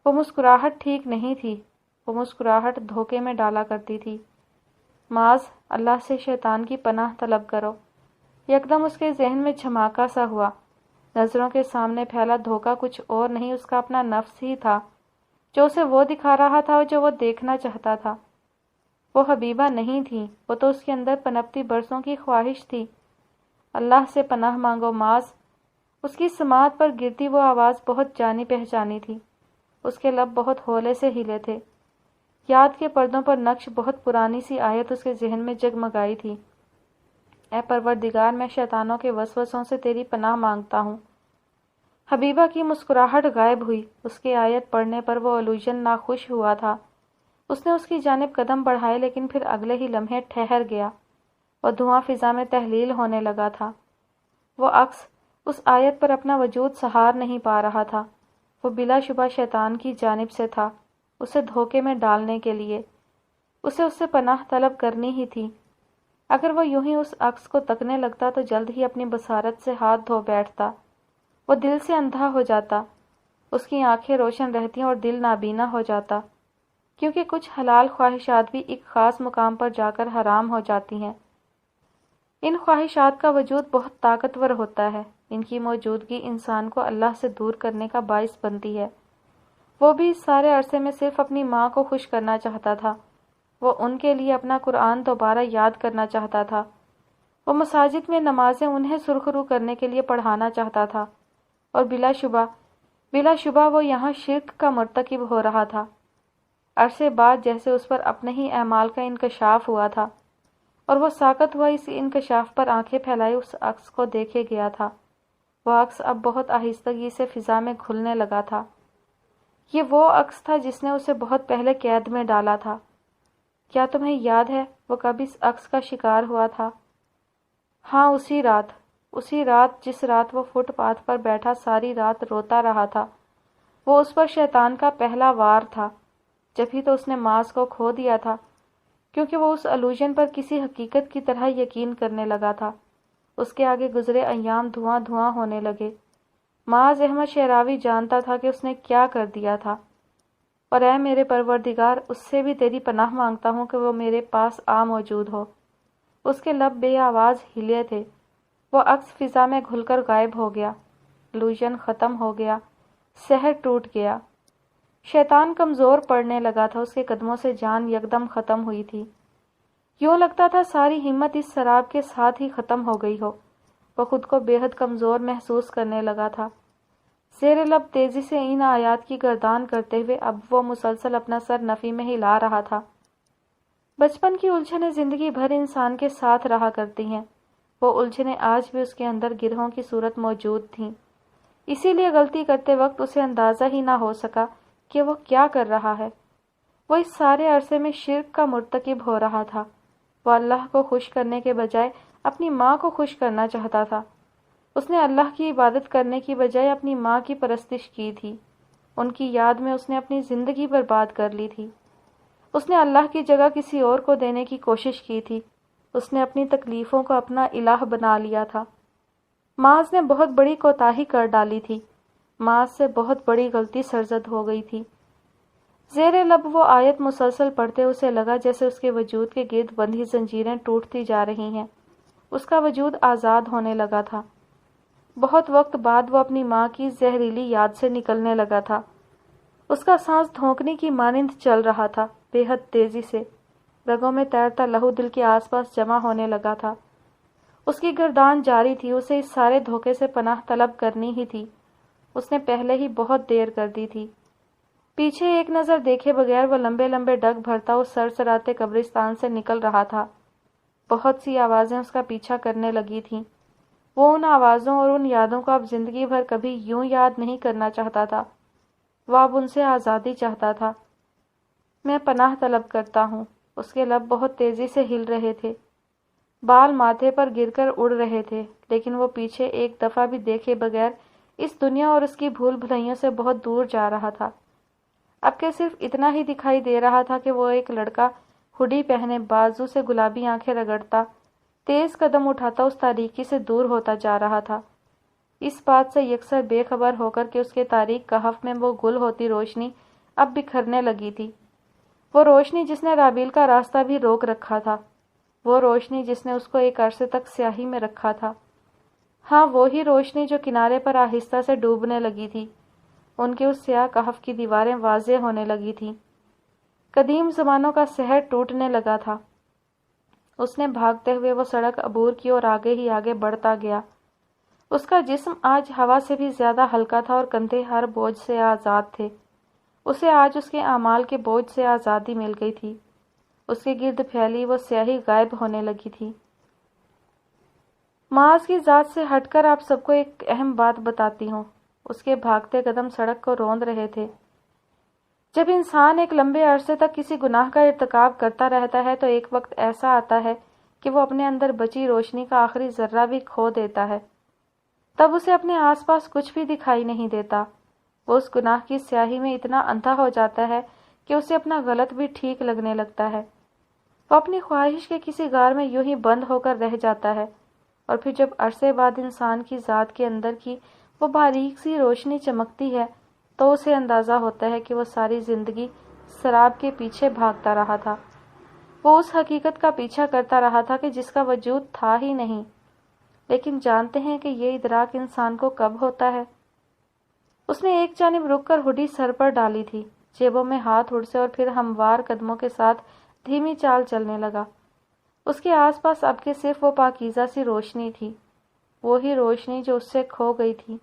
مسکراہٹ ٹھیک نہیں تھی۔ وہ مسکراہٹ دھوکے میں ڈالا کرتی تھی۔ معاذ، اللہ سے شیطان کی پناہ طلب کرو۔ یکدم اس کے ذہن میں جھماکا سا ہوا۔ نظروں کے سامنے پھیلا دھوکا کچھ اور نہیں، اس کا اپنا نفس ہی تھا جو اسے وہ دکھا رہا تھا جو وہ دیکھنا چاہتا تھا۔ وہ حبیبہ نہیں تھی، وہ تو اس کے اندر پنپتی برسوں کی خواہش تھی۔ اللہ سے پناہ مانگو معاذ۔ اس کی سماعت پر گرتی وہ آواز بہت جانی پہچانی تھی۔ اس کے لب بہت ہولے سے ہلے تھے۔ یاد کے پردوں پر نقش بہت پرانی سی آیت اس کے ذہن میں جگمگائی تھی۔ اے پروردگار، میں شیطانوں کے وسوسوں سے تیری پناہ مانگتا ہوں۔ حبیبہ کی مسکراہٹ غائب ہوئی۔ اس کی آیت پڑھنے پر وہ الوژن ناخوش ہوا تھا۔ اس نے اس کی جانب قدم بڑھائے، لیکن پھر اگلے ہی لمحے ٹھہر گیا۔ وہ دھواں فضا میں تحلیل ہونے لگا تھا۔ وہ عکس اس آیت پر اپنا وجود سہار نہیں پا رہا تھا۔ وہ بلا شبہ شیطان کی جانب سے تھا، اسے دھوکے میں ڈالنے کے لیے۔ اسے اس سے پناہ طلب کرنی ہی تھی۔ اگر وہ یوں ہی اس عکس کو تکنے لگتا تو جلد ہی اپنی بصارت سے ہاتھ دھو بیٹھتا۔ وہ دل سے اندھا ہو جاتا، اس کی آنکھیں روشن رہتی اور دل نابینا ہو جاتا، کیونکہ کچھ حلال خواہشات بھی ایک خاص مقام پر جا کر حرام ہو جاتی ہیں۔ ان خواہشات کا وجود بہت طاقتور ہوتا ہے۔ ان کی موجودگی انسان کو اللہ سے دور کرنے کا باعث بنتی ہے۔ وہ بھی اس سارے عرصے میں صرف اپنی ماں کو خوش کرنا چاہتا تھا۔ وہ ان کے لیے اپنا قرآن دوبارہ یاد کرنا چاہتا تھا۔ وہ مساجد میں نمازیں انہیں سرخرو کرنے کے لیے پڑھانا چاہتا تھا، اور بلا شبہ وہ یہاں شرک کا مرتکب ہو رہا تھا۔ عرصے بعد جیسے اس پر اپنے ہی اعمال کا انکشاف ہوا تھا، اور وہ ساکت ہوا اس انکشاف پر آنکھیں پھیلائے اس عکس کو دیکھے گیا تھا۔ وہ عکس اب بہت آہستگی سے فضا میں گھلنے لگا تھا۔ یہ وہ عکس تھا جس نے اسے بہت پہلے قید میں ڈالا تھا۔ کیا تمہیں یاد ہے وہ کب اس عکس کا شکار ہوا تھا؟ ہاں، اسی رات جس رات وہ فٹ پاتھ پر بیٹھا ساری رات روتا رہا تھا۔ وہ اس پر شیطان کا پہلا وار تھا۔ جب ہی تو اس نے معاذ کو کھو دیا تھا۔ کیونکہ وہ اس الوژن پر کسی حقیقت کی طرح یقین کرنے لگا تھا۔ اس کے آگے گزرے ایام دھواں دھواں ہونے لگے۔ معاذ احمد شعراوی جانتا تھا کہ اس نے کیا کر دیا تھا، اور اے میرے پروردگار، اس سے بھی تیری پناہ مانگتا ہوں کہ وہ میرے پاس موجود ہو۔ اس کے لب بے آواز ہلے تھے، وہ عکس فضا میں گھل کر غائب ہو گیا۔ الوژن ختم ہو گیا، سحر ٹوٹ گیا۔ شیطان کمزور پڑنے لگا تھا، اس کے قدموں سے جان یکدم ختم ہوئی تھی۔ یوں لگتا تھا ساری ہمت اس شراب کے ساتھ ہی ختم ہو گئی ہو۔ وہ خود کو بے حد کمزور محسوس کرنے لگا تھا۔ زیر لب تیزی سے ان آیات کی گردان کرتے ہوئے اب وہ مسلسل اپنا سر نفی میں ہلا رہا تھا۔ بچپن کی الجھنیں زندگی بھر انسان کے ساتھ رہا کرتی ہیں۔ وہ الجھنیں آج بھی اس کے اندر گرہوں کی صورت موجود تھیں۔ اسی لیے غلطی کرتے وقت اسے اندازہ ہی نہ ہو سکا کہ وہ کیا کر رہا ہے۔ وہ اس سارے عرصے میں شرک کا مرتکب ہو رہا تھا۔ وہ اللہ کو خوش کرنے کے بجائے اپنی ماں کو خوش کرنا چاہتا تھا۔ اس نے اللہ کی عبادت کرنے کی بجائے اپنی ماں کی پرستش کی تھی۔ ان کی یاد میں اس نے اپنی زندگی برباد کر لی تھی۔ اس نے اللہ کی جگہ کسی اور کو دینے کی کوشش کی تھی۔ اس نے اپنی تکلیفوں کو اپنا الہ بنا لیا تھا۔ معاذ نے بہت بڑی کوتاہی کر ڈالی تھی۔ معاذ سے بہت بڑی غلطی سرزد ہو گئی تھی۔ زیر لب وہ آیت مسلسل پڑھتے اسے لگا جیسے اس کے وجود کے گرد بندھی زنجیریں ٹوٹتی جا رہی ہیں۔ اس کا وجود آزاد ہونے لگا تھا۔ بہت وقت بعد وہ اپنی ماں کی زہریلی یاد سے نکلنے لگا تھا۔ اس کا سانس دھونکنے کی مانند چل رہا تھا، بے حد تیزی سے۔ رگوں میں تیرتا لہو دل کے آس پاس جمع ہونے لگا تھا۔ اس کی گردان جاری تھی، اسے اس سارے دھوکے سے پناہ طلب کرنی ہی تھی۔ اس نے پہلے ہی بہت دیر کر دی تھی۔ پیچھے ایک نظر دیکھے بغیر وہ لمبے لمبے ڈگ بھرتا اس سرسراتے قبرستان سے نکل رہا تھا۔ بہت سی آوازیں اس کا پیچھا کرنے لگی تھیں۔ وہ ان آوازوں اور ان یادوں کو اب زندگی بھر کبھی یوں یاد نہیں کرنا چاہتا تھا۔ وہ اب ان سے آزادی چاہتا تھا۔ میں پناہ طلب کرتا ہوں۔ اس کے لب بہت تیزی سے ہل رہے تھے، بال ماتھے پر گر کر اڑ رہے تھے، لیکن وہ پیچھے ایک دفعہ بھی دیکھے بغیر اس دنیا اور اس کی بھول بھلائیوں سے بہت دور جا رہا تھا۔ اب کہ صرف اتنا ہی دکھائی دے رہا تھا کہ وہ ایک لڑکا ہوڈی پہنے، بازو سے گلابی آنکھیں رگڑتا، تیز قدم اٹھاتا اس تاریکی سے دور ہوتا جا رہا تھا۔ اس بات سے یکسر بے خبر ہو کر کہ اس کے تاریک کہف میں وہ گل ہوتی روشنی اب بکھرنے لگی تھی۔ وہ روشنی جس نے رابیل کا راستہ بھی روک رکھا تھا، وہ روشنی جس نے اس کو ایک عرصے تک سیاہی میں رکھا تھا۔ ہاں، وہی روشنی جو کنارے پر آہستہ سے ڈوبنے لگی تھی۔ ان کے اس سیاہ کہف کی دیواریں واضح ہونے لگی تھیں۔ قدیم زمانوں کا سحر ٹوٹنے لگا تھا۔ اس نے بھاگتے ہوئے وہ سڑک عبور کی اور آگے ہی آگے بڑھتا گیا۔ اس کا جسم آج ہوا سے بھی زیادہ ہلکا تھا اور کندھے ہر بوجھ سے آزاد تھے۔ اسے آج اس کے اعمال کے بوجھ سے آزادی مل گئی تھی۔ اس کے گرد پھیلی وہ سیاہی غائب ہونے لگی تھی۔ معاذ کی ذات سے ہٹ کر آپ سب کو ایک اہم بات بتاتی ہوں۔ اس کے بھاگتے قدم سڑک کو روند رہے تھے۔ جب انسان ایک لمبے عرصے تک کسی گناہ کا ارتکاب کرتا رہتا ہے تو ایک وقت ایسا آتا ہے کہ وہ اپنے اندر بچی روشنی کا آخری ذرہ بھی کھو دیتا ہے۔ تب اسے اپنے آس پاس کچھ بھی دکھائی نہیں دیتا۔ وہ اس گناہ کی سیاہی میں اتنا اندھا ہو جاتا ہے کہ اسے اپنا غلط بھی ٹھیک لگنے لگتا ہے۔ وہ اپنی خواہش کے کسی غار میں یوں ہی بند ہو کر رہ جاتا ہے، اور پھر جب عرصے بعد انسان کی ذات کے اندر کی وہ باریک سی روشنی چمکتی ہے تو اسے اندازہ ہوتا ہے کہ وہ ساری زندگی سراب کے پیچھے بھاگتا رہا تھا۔ وہ اس حقیقت کا پیچھا کرتا رہا تھا کہ جس کا وجود تھا ہی نہیں۔ لیکن جانتے ہیں کہ یہ ادراک انسان کو کب ہوتا ہے؟ اس نے ایک جانب رک کر ہوڈی سر پر ڈالی تھی، جیبوں میں ہاتھ اڑسے اور پھر ہموار قدموں کے ساتھ دھیمی چال چلنے لگا۔ اس کے آس پاس اب کے صرف وہ پاکیزہ سی روشنی تھی، وہی روشنی جو اس سے کھو گئی تھی۔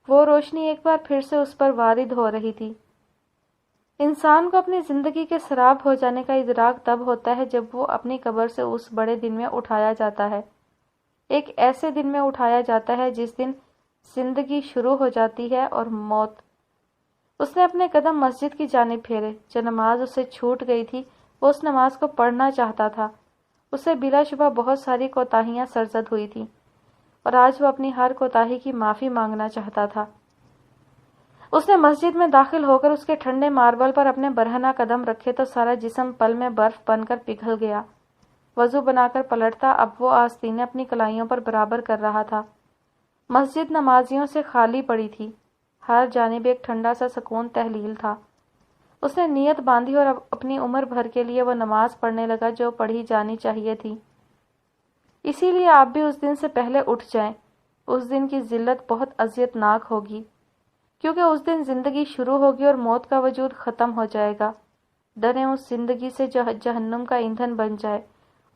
وہ روشنی ایک بار پھر سے اس پر وارد ہو رہی تھی۔ انسان کو اپنی زندگی کے سراب ہو جانے کا ادراک تب ہوتا ہے جب وہ اپنی قبر سے اس بڑے دن میں اٹھایا جاتا ہے، ایک ایسے دن میں اٹھایا جاتا ہے جس دن زندگی شروع ہو جاتی ہے اور موت۔ اس نے اپنے قدم مسجد کی جانب پھیرے۔ جو نماز اسے چھوٹ گئی تھی وہ اس نماز کو پڑھنا چاہتا تھا۔ اسے بلا شبہ بہت ساری کوتاہیاں سرزد ہوئی تھیں، اور آج وہ اپنی ہر کوتاہی کی معافی مانگنا چاہتا تھا۔ اس نے مسجد میں داخل ہو کر اس کے ٹھنڈے ماربل پر اپنے برہنہ قدم رکھے تو سارا جسم پل میں برف بن کر پگھل گیا۔ وضو بنا کر پلٹتا اب وہ آستینیں اپنی کلائیوں پر برابر کر رہا تھا۔ مسجد نمازیوں سے خالی پڑی تھی، ہر جانب ایک ٹھنڈا سا سکون تحلیل تھا۔ اس نے نیت باندھی اور اپنی عمر بھر کے لیے وہ نماز پڑھنے لگا جو پڑھی جانی چاہیے تھی۔ اسی لیے آپ بھی اس دن سے پہلے اٹھ جائیں۔ اس دن کی ذلت بہت اذیت ناک ہوگی، کیونکہ اس دن زندگی شروع ہوگی اور موت کا وجود ختم ہو جائے گا۔ ڈریں اس زندگی سے جو جہنم کا ایندھن بن جائے،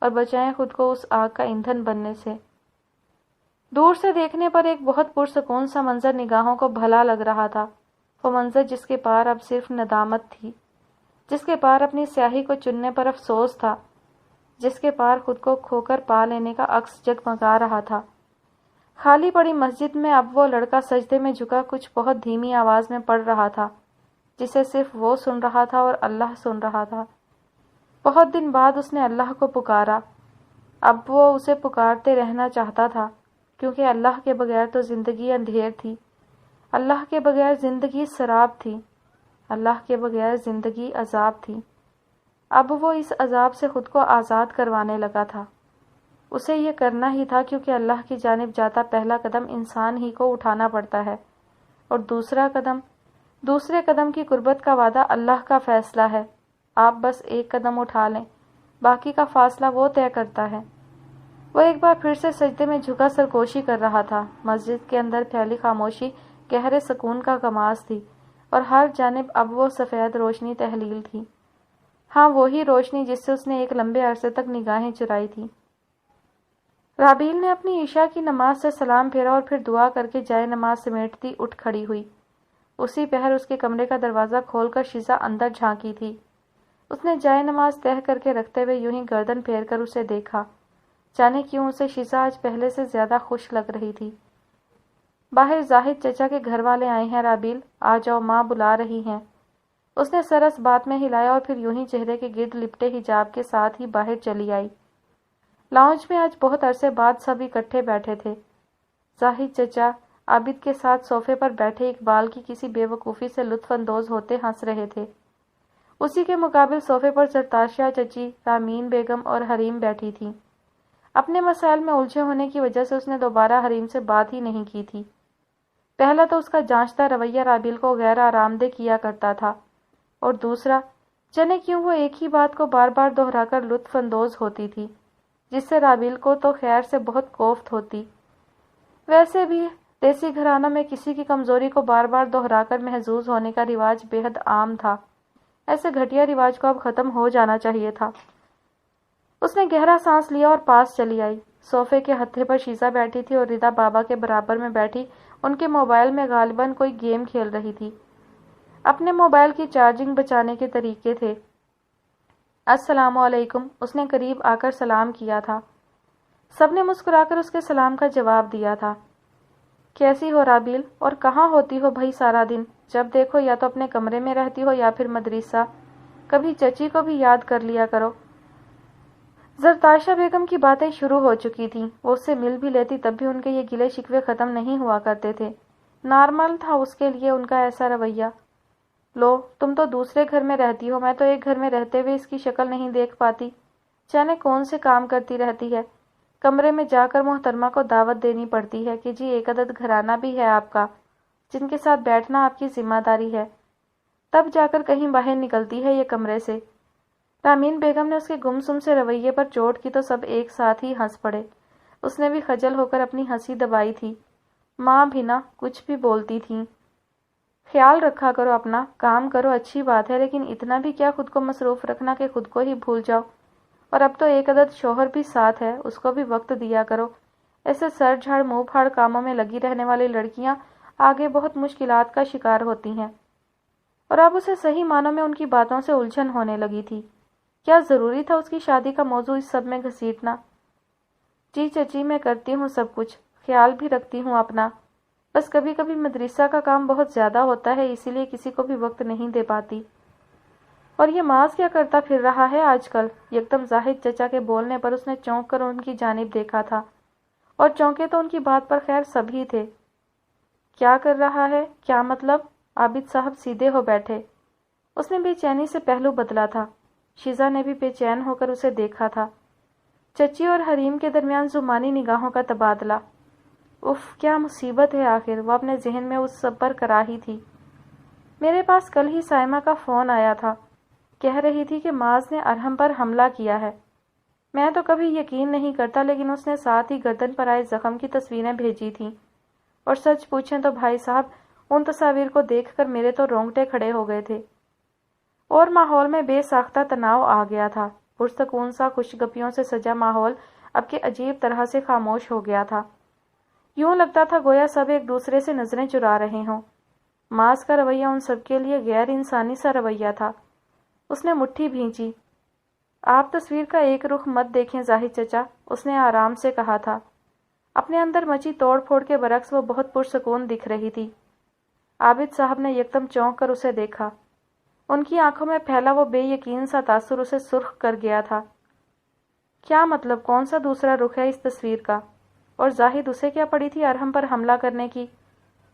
اور بچائیں خود کو اس آگ کا ایندھن بننے سے۔ دور سے دیکھنے پر ایک بہت پرسکون سا منظر نگاہوں کو بھلا لگ رہا تھا، وہ منظر جس کے پار اب صرف ندامت تھی، جس کے پار اپنی سیاہی کو چننے پر افسوس تھا، جس کے پار خود کو کھو کر پا لینے کا عکس جگمگا رہا تھا۔ خالی پڑی مسجد میں اب وہ لڑکا سجدے میں جھکا کچھ بہت دھیمی آواز میں پڑھ رہا تھا، جسے صرف وہ سن رہا تھا اور اللہ سن رہا تھا۔ بہت دن بعد اس نے اللہ کو پکارا۔ اب وہ اسے پکارتے رہنا چاہتا تھا، کیونکہ اللہ کے بغیر تو زندگی اندھیر تھی، اللہ کے بغیر زندگی سراب تھی، اللہ کے بغیر زندگی عذاب تھی۔ اب وہ اس عذاب سے خود کو آزاد کروانے لگا تھا۔ اسے یہ کرنا ہی تھا، کیونکہ اللہ کی جانب جاتا پہلا قدم انسان ہی کو اٹھانا پڑتا ہے، اور دوسرے قدم کی قربت کا وعدہ اللہ کا فیصلہ ہے۔ آپ بس ایک قدم اٹھا لیں، باقی کا فاصلہ وہ طے کرتا ہے۔ وہ ایک بار پھر سے سجدے میں جھکا سرکوشی کر رہا تھا۔ مسجد کے اندر پھیلی خاموشی گہرے سکون کا غماز تھی، اور ہر جانب اب وہ سفید روشنی تحلیل تھی۔ ہاں، وہی روشنی جس سے اس نے ایک لمبے عرصے تک نگاہیں چرائی تھی۔ رابیل نے اپنی عشاء کی نماز سے سلام پھیرا اور پھر دعا کر کے جائے نماز سمیٹتی اٹھ کھڑی ہوئی۔ اسی پہر اس کے کمرے کا دروازہ کھول کر شیزہ اندر جھانکی تھی۔ اس نے جائے نماز تہہ کر کے رکھتے ہوئے یوں ہی گردن پھیر کر اسے دیکھا۔ جانے کیوں اسے شیزہ آج پہلے سے زیادہ خوش لگ رہی تھی۔ باہر زاہد چچا کے گھر والے آئے ہیں رابیل، آ جاؤ، ماں بلا رہی ہیں۔ اس نے سر اس بات میں ہلایا اور پھر یوں ہی چہرے کے گرد لپٹے حجاب کے ساتھ ہی باہر چلی آئی۔ لاؤنج میں آج بہت عرصے بعد سب اکٹھے بیٹھے تھے۔ زاہد چچا عابد کے ساتھ صوفے پر بیٹھے اقبال کی کسی بے وقوفی سے لطف اندوز ہوتے ہنس رہے تھے۔ اسی کے مقابل صوفے پر زرتاشا چچی، رامین بیگم اور حریم بیٹھی تھیں۔ اپنے مسائل میں الجھے ہونے کی وجہ سے اس نے دوبارہ حریم سے بات ہی نہیں کی تھی۔ پہلا تو اس کا جانچتا رویہ رابیل کو غیر آرام دہ کیا کرتا تھا، اور دوسرا جانے کیوں وہ ایک ہی بات کو بار بار دہرا کر لطف اندوز ہوتی تھی، جس سے رابیل کو تو خیر سے بہت کوفت ہوتی۔ ویسے بھی دیسی گھرانوں میں کسی کی کمزوری کو بار بار دہرا کر محظوظ ہونے کا رواج بے حد عام تھا۔ ایسے گھٹیا رواج کو اب ختم ہو جانا چاہیے تھا۔ اس نے گہرا سانس لیا اور پاس چلی آئی۔ صوفے کے ہتھے پر شیزہ بیٹھی تھی اور ردا بابا کے برابر میں بیٹھی ان کے موبائل میں غالباً کوئی گیم کھیل رہی تھی۔ اپنے موبائل کی چارجنگ بچانے کے طریقے تھے۔ السلام علیکم، اس نے قریب آ کر سلام کیا تھا۔ سب نے مسکرا کر اس کے سلام کا جواب دیا تھا۔ کیسی ہو رابیل، اور کہاں ہوتی ہو بھائی سارا دن؟ جب دیکھو یا تو اپنے کمرے میں رہتی ہو یا پھر مدرسہ، کبھی چچی کو بھی یاد کر لیا کرو۔ زرتاشا بیگم کی باتیں شروع ہو چکی تھیں۔ وہ اس سے مل بھی لیتی تب بھی ان کے یہ گلے شکوے ختم نہیں ہوا کرتے تھے۔ نارمل تھا اس کے لیے ان کا ایسا رویہ۔ لو، تم تو دوسرے گھر میں رہتی ہو، میں تو ایک گھر میں رہتے ہوئے اس کی شکل نہیں دیکھ پاتی۔ جانے کون سے کام کرتی رہتی ہے۔ کمرے میں جا کر محترمہ کو دعوت دینی پڑتی ہے کہ جی ایک عدد گھرانہ بھی ہے آپ کا، جن کے ساتھ بیٹھنا آپ کی ذمہ داری ہے، تب جا کر کہیں باہر نکلتی ہے یہ کمرے سے۔ رامین بیگم نے اس کے گمسم سے رویے پر چوٹ کی تو سب ایک ساتھ ہی ہنس پڑے۔ اس نے بھی خجل ہو کر اپنی ہنسی دبائی تھی۔ ماں بھی نہ کچھ بھی بولتی تھیں، خیال رکھا کرو اپنا، کام کرو اچھی بات ہے، لیکن اتنا بھی کیا خود کو مصروف رکھنا کہ خود کو ہی بھول جاؤ۔ اور اب تو ایک عدد شوہر بھی ساتھ ہے، اس کو بھی وقت دیا کرو۔ ایسے سر جھاڑ منہ پھاڑ کاموں میں لگی رہنے والی لڑکیاں آگے بہت مشکلات کا شکار ہوتی ہیں۔ اور اب اسے صحیح معنوں میں ان کی باتوں سے الجھن ہونے لگی تھی۔ کیا ضروری تھا اس کی شادی کا موضوع اس سب میں گھسیٹنا؟ جی چچی، میں کرتی ہوں سب کچھ، خیال بھی رکھتی ہوں اپنا، بس کبھی کبھی مدرسہ کا کام بہت زیادہ ہوتا ہے، اسی لیے کسی کو بھی وقت نہیں دے پاتی۔ اور یہ معاذ کیا کرتا پھر رہا ہے آج کل؟ یکدم زاہد چچا کے بولنے پر اس نے چونک کر ان کی جانب دیکھا تھا، اور چونکے تو ان کی بات پر خیر سبھی تھے۔ کیا کر رہا ہے؟ کیا مطلب؟ عابد صاحب سیدھے ہو بیٹھے۔ اس نے بے چینی سے پہلو بدلا تھا۔ شیزا نے بھی بے چین ہو کر اسے دیکھا تھا۔ چچی اور حریم کے درمیان زمانی نگاہوں کا تبادلہ۔ اف، کیا مصیبت ہے آخر، وہ اپنے ذہن میں اس سب پر کراہی تھی۔ میرے پاس کل ہی سائمہ کا فون آیا تھا، کہہ رہی تھی کہ معاذ نے ارحم پر حملہ کیا ہے۔ میں تو کبھی یقین نہیں کرتا، لیکن اس نے ساتھ ہی گردن پر آئے زخم کی تصویریں بھیجی تھیں، اور سچ پوچھیں تو بھائی صاحب ان تصاویر کو دیکھ کر میرے تو رونگٹے کھڑے ہو گئے تھے، اور ماحول میں بے ساختہ تناؤ آ گیا تھا۔ پرسکون سا خوشگپیوں سے سجا ماحول اب کے عجیب طرح سے خاموش ہو گیا تھا۔ یوں لگتا تھا گویا سب ایک دوسرے سے نظریں چرا رہے ہوں۔ معاذ کا رویہ ان سب کے لیے غیر انسانی سا رویہ تھا۔ اس نے مٹھی بھینچی۔ آپ تصویر کا ایک رخ مت دیکھیں زاہد چچا، اس نے آرام سے کہا تھا۔ اپنے اندر مچی توڑ پھوڑ کے برعکس وہ بہت پرسکون دکھ رہی تھی۔ عابد صاحب نے یکدم چونک کر اسے دیکھا۔ ان کی آنکھوں میں پھیلا وہ بے یقین سا تاثر اسے سرخ کر گیا تھا۔ کیا مطلب، کون سا دوسرا رخ ہے اس تصویر کا؟ اور زاہد اسے کیا پڑی تھی ارحم پر حملہ کرنے کی؟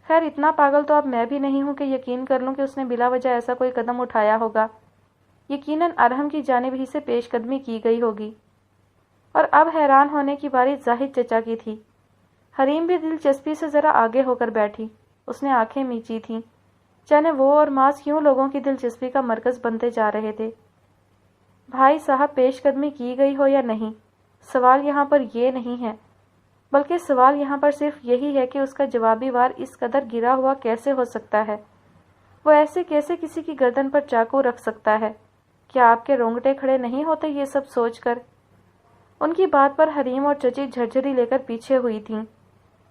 خیر اتنا پاگل تو اب میں بھی نہیں ہوں کہ یقین کر لوں کہ اس نے بلا وجہ ایسا کوئی قدم اٹھایا ہوگا۔ یقیناً ارحم کی جانب ہی سے پیش قدمی کی گئی ہوگی۔ اور اب حیران ہونے کی باری زاہد چچا کی تھی۔ حریم بھی دلچسپی سے ذرا آگے ہو کر بیٹھی۔ اس نے آنکھیں میچی تھیں، جانے وہ اور معاذ کیوں لوگوں کی دلچسپی کا مرکز بنتے جا رہے تھے۔ بھائی صاحب پیش قدمی کی گئی ہو یا نہیں، سوال یہاں پر یہ نہیں ہے، بلکہ سوال یہاں پر صرف یہی ہے کہ اس کا جوابی وار اس قدر گرا ہوا کیسے ہو سکتا ہے؟ وہ ایسے کیسے کسی کی گردن پر چاقو رکھ سکتا ہے؟ کیا آپ کے رونگٹے کھڑے نہیں ہوتے یہ سب سوچ کر؟ ان کی بات پر حریم اور چچی جھرجھری لے کر پیچھے ہوئی تھیں،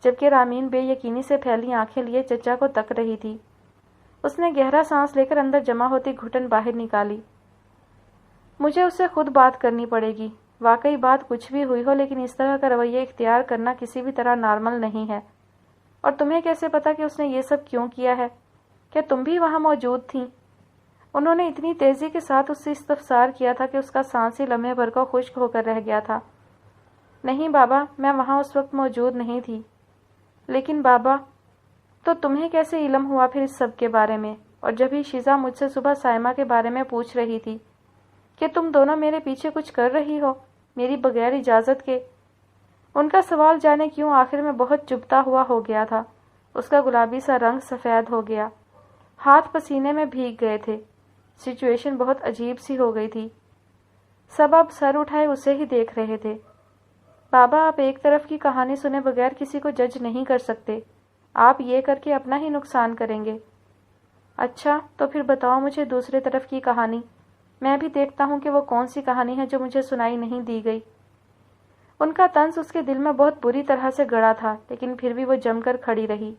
جبکہ رامین بے یقینی سے پھیلی آنکھیں لیے چچا کو تک رہی تھی۔ اس نے گہرا سانس لے کر اندر جمع ہوتی گھٹن باہر نکالی۔ مجھے اس سے خود بات کرنی پڑے گی۔ واقعی بات کچھ بھی ہوئی ہو، لیکن اس طرح کا رویہ اختیار کرنا کسی بھی طرح نارمل نہیں ہے۔ اور تمہیں کیسے پتا کہ اس نے یہ سب کیوں کیا ہے؟ کیا تم بھی وہاں موجود تھیں؟ انہوں نے اتنی تیزی کے ساتھ اس سے استفسار کیا تھا کہ اس کا سانس ہی لمحے بھر کو خشک ہو کر رہ گیا تھا۔ نہیں بابا، میں وہاں اس وقت موجود نہیں تھی۔ لیکن بابا، تو تمہیں کیسے علم ہوا پھر اس سب کے بارے میں؟ اور جب ہی شیزا مجھ سے صبح سائمہ کے بارے میں پوچھ رہی تھی کہ تم دونوں میرے پیچھے کچھ کر رہی ہو میری بغیر اجازت کے۔ ان کا سوال جانے کیوں آخر میں بہت چبھتا ہوا ہو گیا تھا۔ اس کا گلابی سا رنگ سفید ہو گیا، ہاتھ پسینے میں بھیگ گئے تھے۔ سچویشن بہت عجیب سی ہو گئی تھی۔ سب اب سر اٹھائے اسے ہی دیکھ رہے تھے۔ بابا، آپ ایک طرف کی کہانی سنے بغیر کسی کو جج نہیں کر سکتے۔ آپ یہ کر کے اپنا ہی نقصان کریں گے۔ اچھا، تو پھر بتاؤ مجھے دوسرے طرف کی کہانی۔ میں بھی دیکھتا ہوں کہ وہ کون سی کہانی ہے جو مجھے سنائی نہیں دی گئی۔ ان کا طنز اس کے دل میں بہت بری طرح سے گڑا تھا، لیکن پھر بھی وہ جم کر کھڑی رہی۔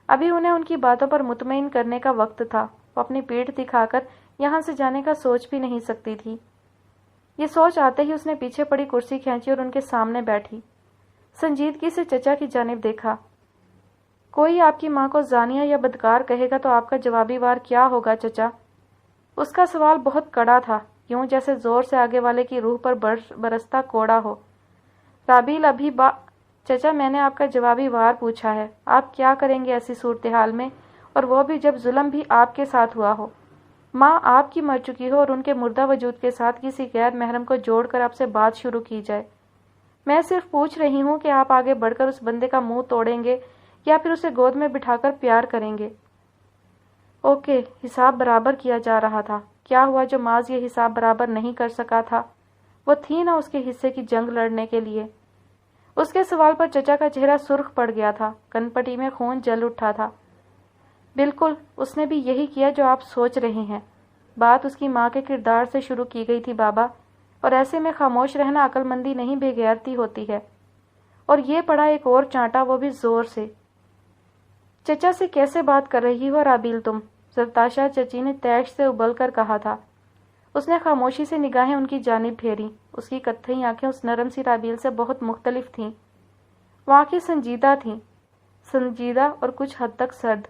ابھی انہیں ان کی باتوں پر مطمئن کرنے کا وقت تھا۔ وہ اپنی پیٹھ دکھا کر یہاں سے جانے کا سوچ بھی نہیں سکتی تھی۔ یہ سوچ آتے ہی اس نے پیچھے پڑی کرسی کھینچی اور ان کے سامنے بیٹھی۔ سنجیدگی سے چچا کی جانب دیکھا۔ کوئی آپ کی ماں کو زانیہ یا بدکار کہے گا تو آپ کا جوابی وار کیا ہوگا چچا؟ اس کا سوال بہت کڑا تھا، یوں جیسے زور سے آگے والے کی روح پر برستا کوڑا ہو۔ رابیل چچا، میں نے آپ کا جوابی وار پوچھا ہے۔ آپ کیا کریں گے ایسی صورتحال میں، اور وہ بھی جب ظلم بھی آپ کے ساتھ ہوا ہو؟ ماں آپ کی مر چکی ہو اور ان کے مردہ وجود کے ساتھ کسی غیر محرم کو جوڑ کر آپ سے بات شروع کی جائے۔ میں صرف پوچھ رہی ہوں کہ آپ آگے بڑھ کر اس بندے کا منہ توڑیں گے یا پھر اسے گود میں بٹھا کر پیار کریں گے؟ اوکے، حساب برابر کیا جا رہا تھا۔ کیا ہوا جو معاذ یہ حساب برابر نہیں کر سکا تھا؟ وہ تھی نہ اس کے حصے کی جنگ لڑنے کے لیے۔ اس کے سوال پر چچا کا چہرہ سرخ پڑ گیا تھا، کن پٹی میں خون جل اٹھا تھا۔ بالکل، اس نے بھی یہی کیا جو آپ سوچ رہے ہیں۔ بات اس کی ماں کے کردار سے شروع کی گئی تھی بابا، اور ایسے میں خاموش رہنا عقل مندی نہیں بے غیرتی ہوتی ہے۔ اور یہ پڑا ایک اور چانٹا، وہ بھی زور سے۔ چچا سے کیسے بات کر رہی ہو رابیل تم؟ زرتاشا چچی نے تیش سے ابل کر کہا تھا۔ اس نے خاموشی سے نگاہیں ان کی جانب پھیری۔ اس کی کتھئی آنکھیں اس نرم سی رابیل سے بہت مختلف تھیں۔ وہ آنکھیں سنجیدہ تھیں، سنجیدہ اور کچھ حد تک سرد۔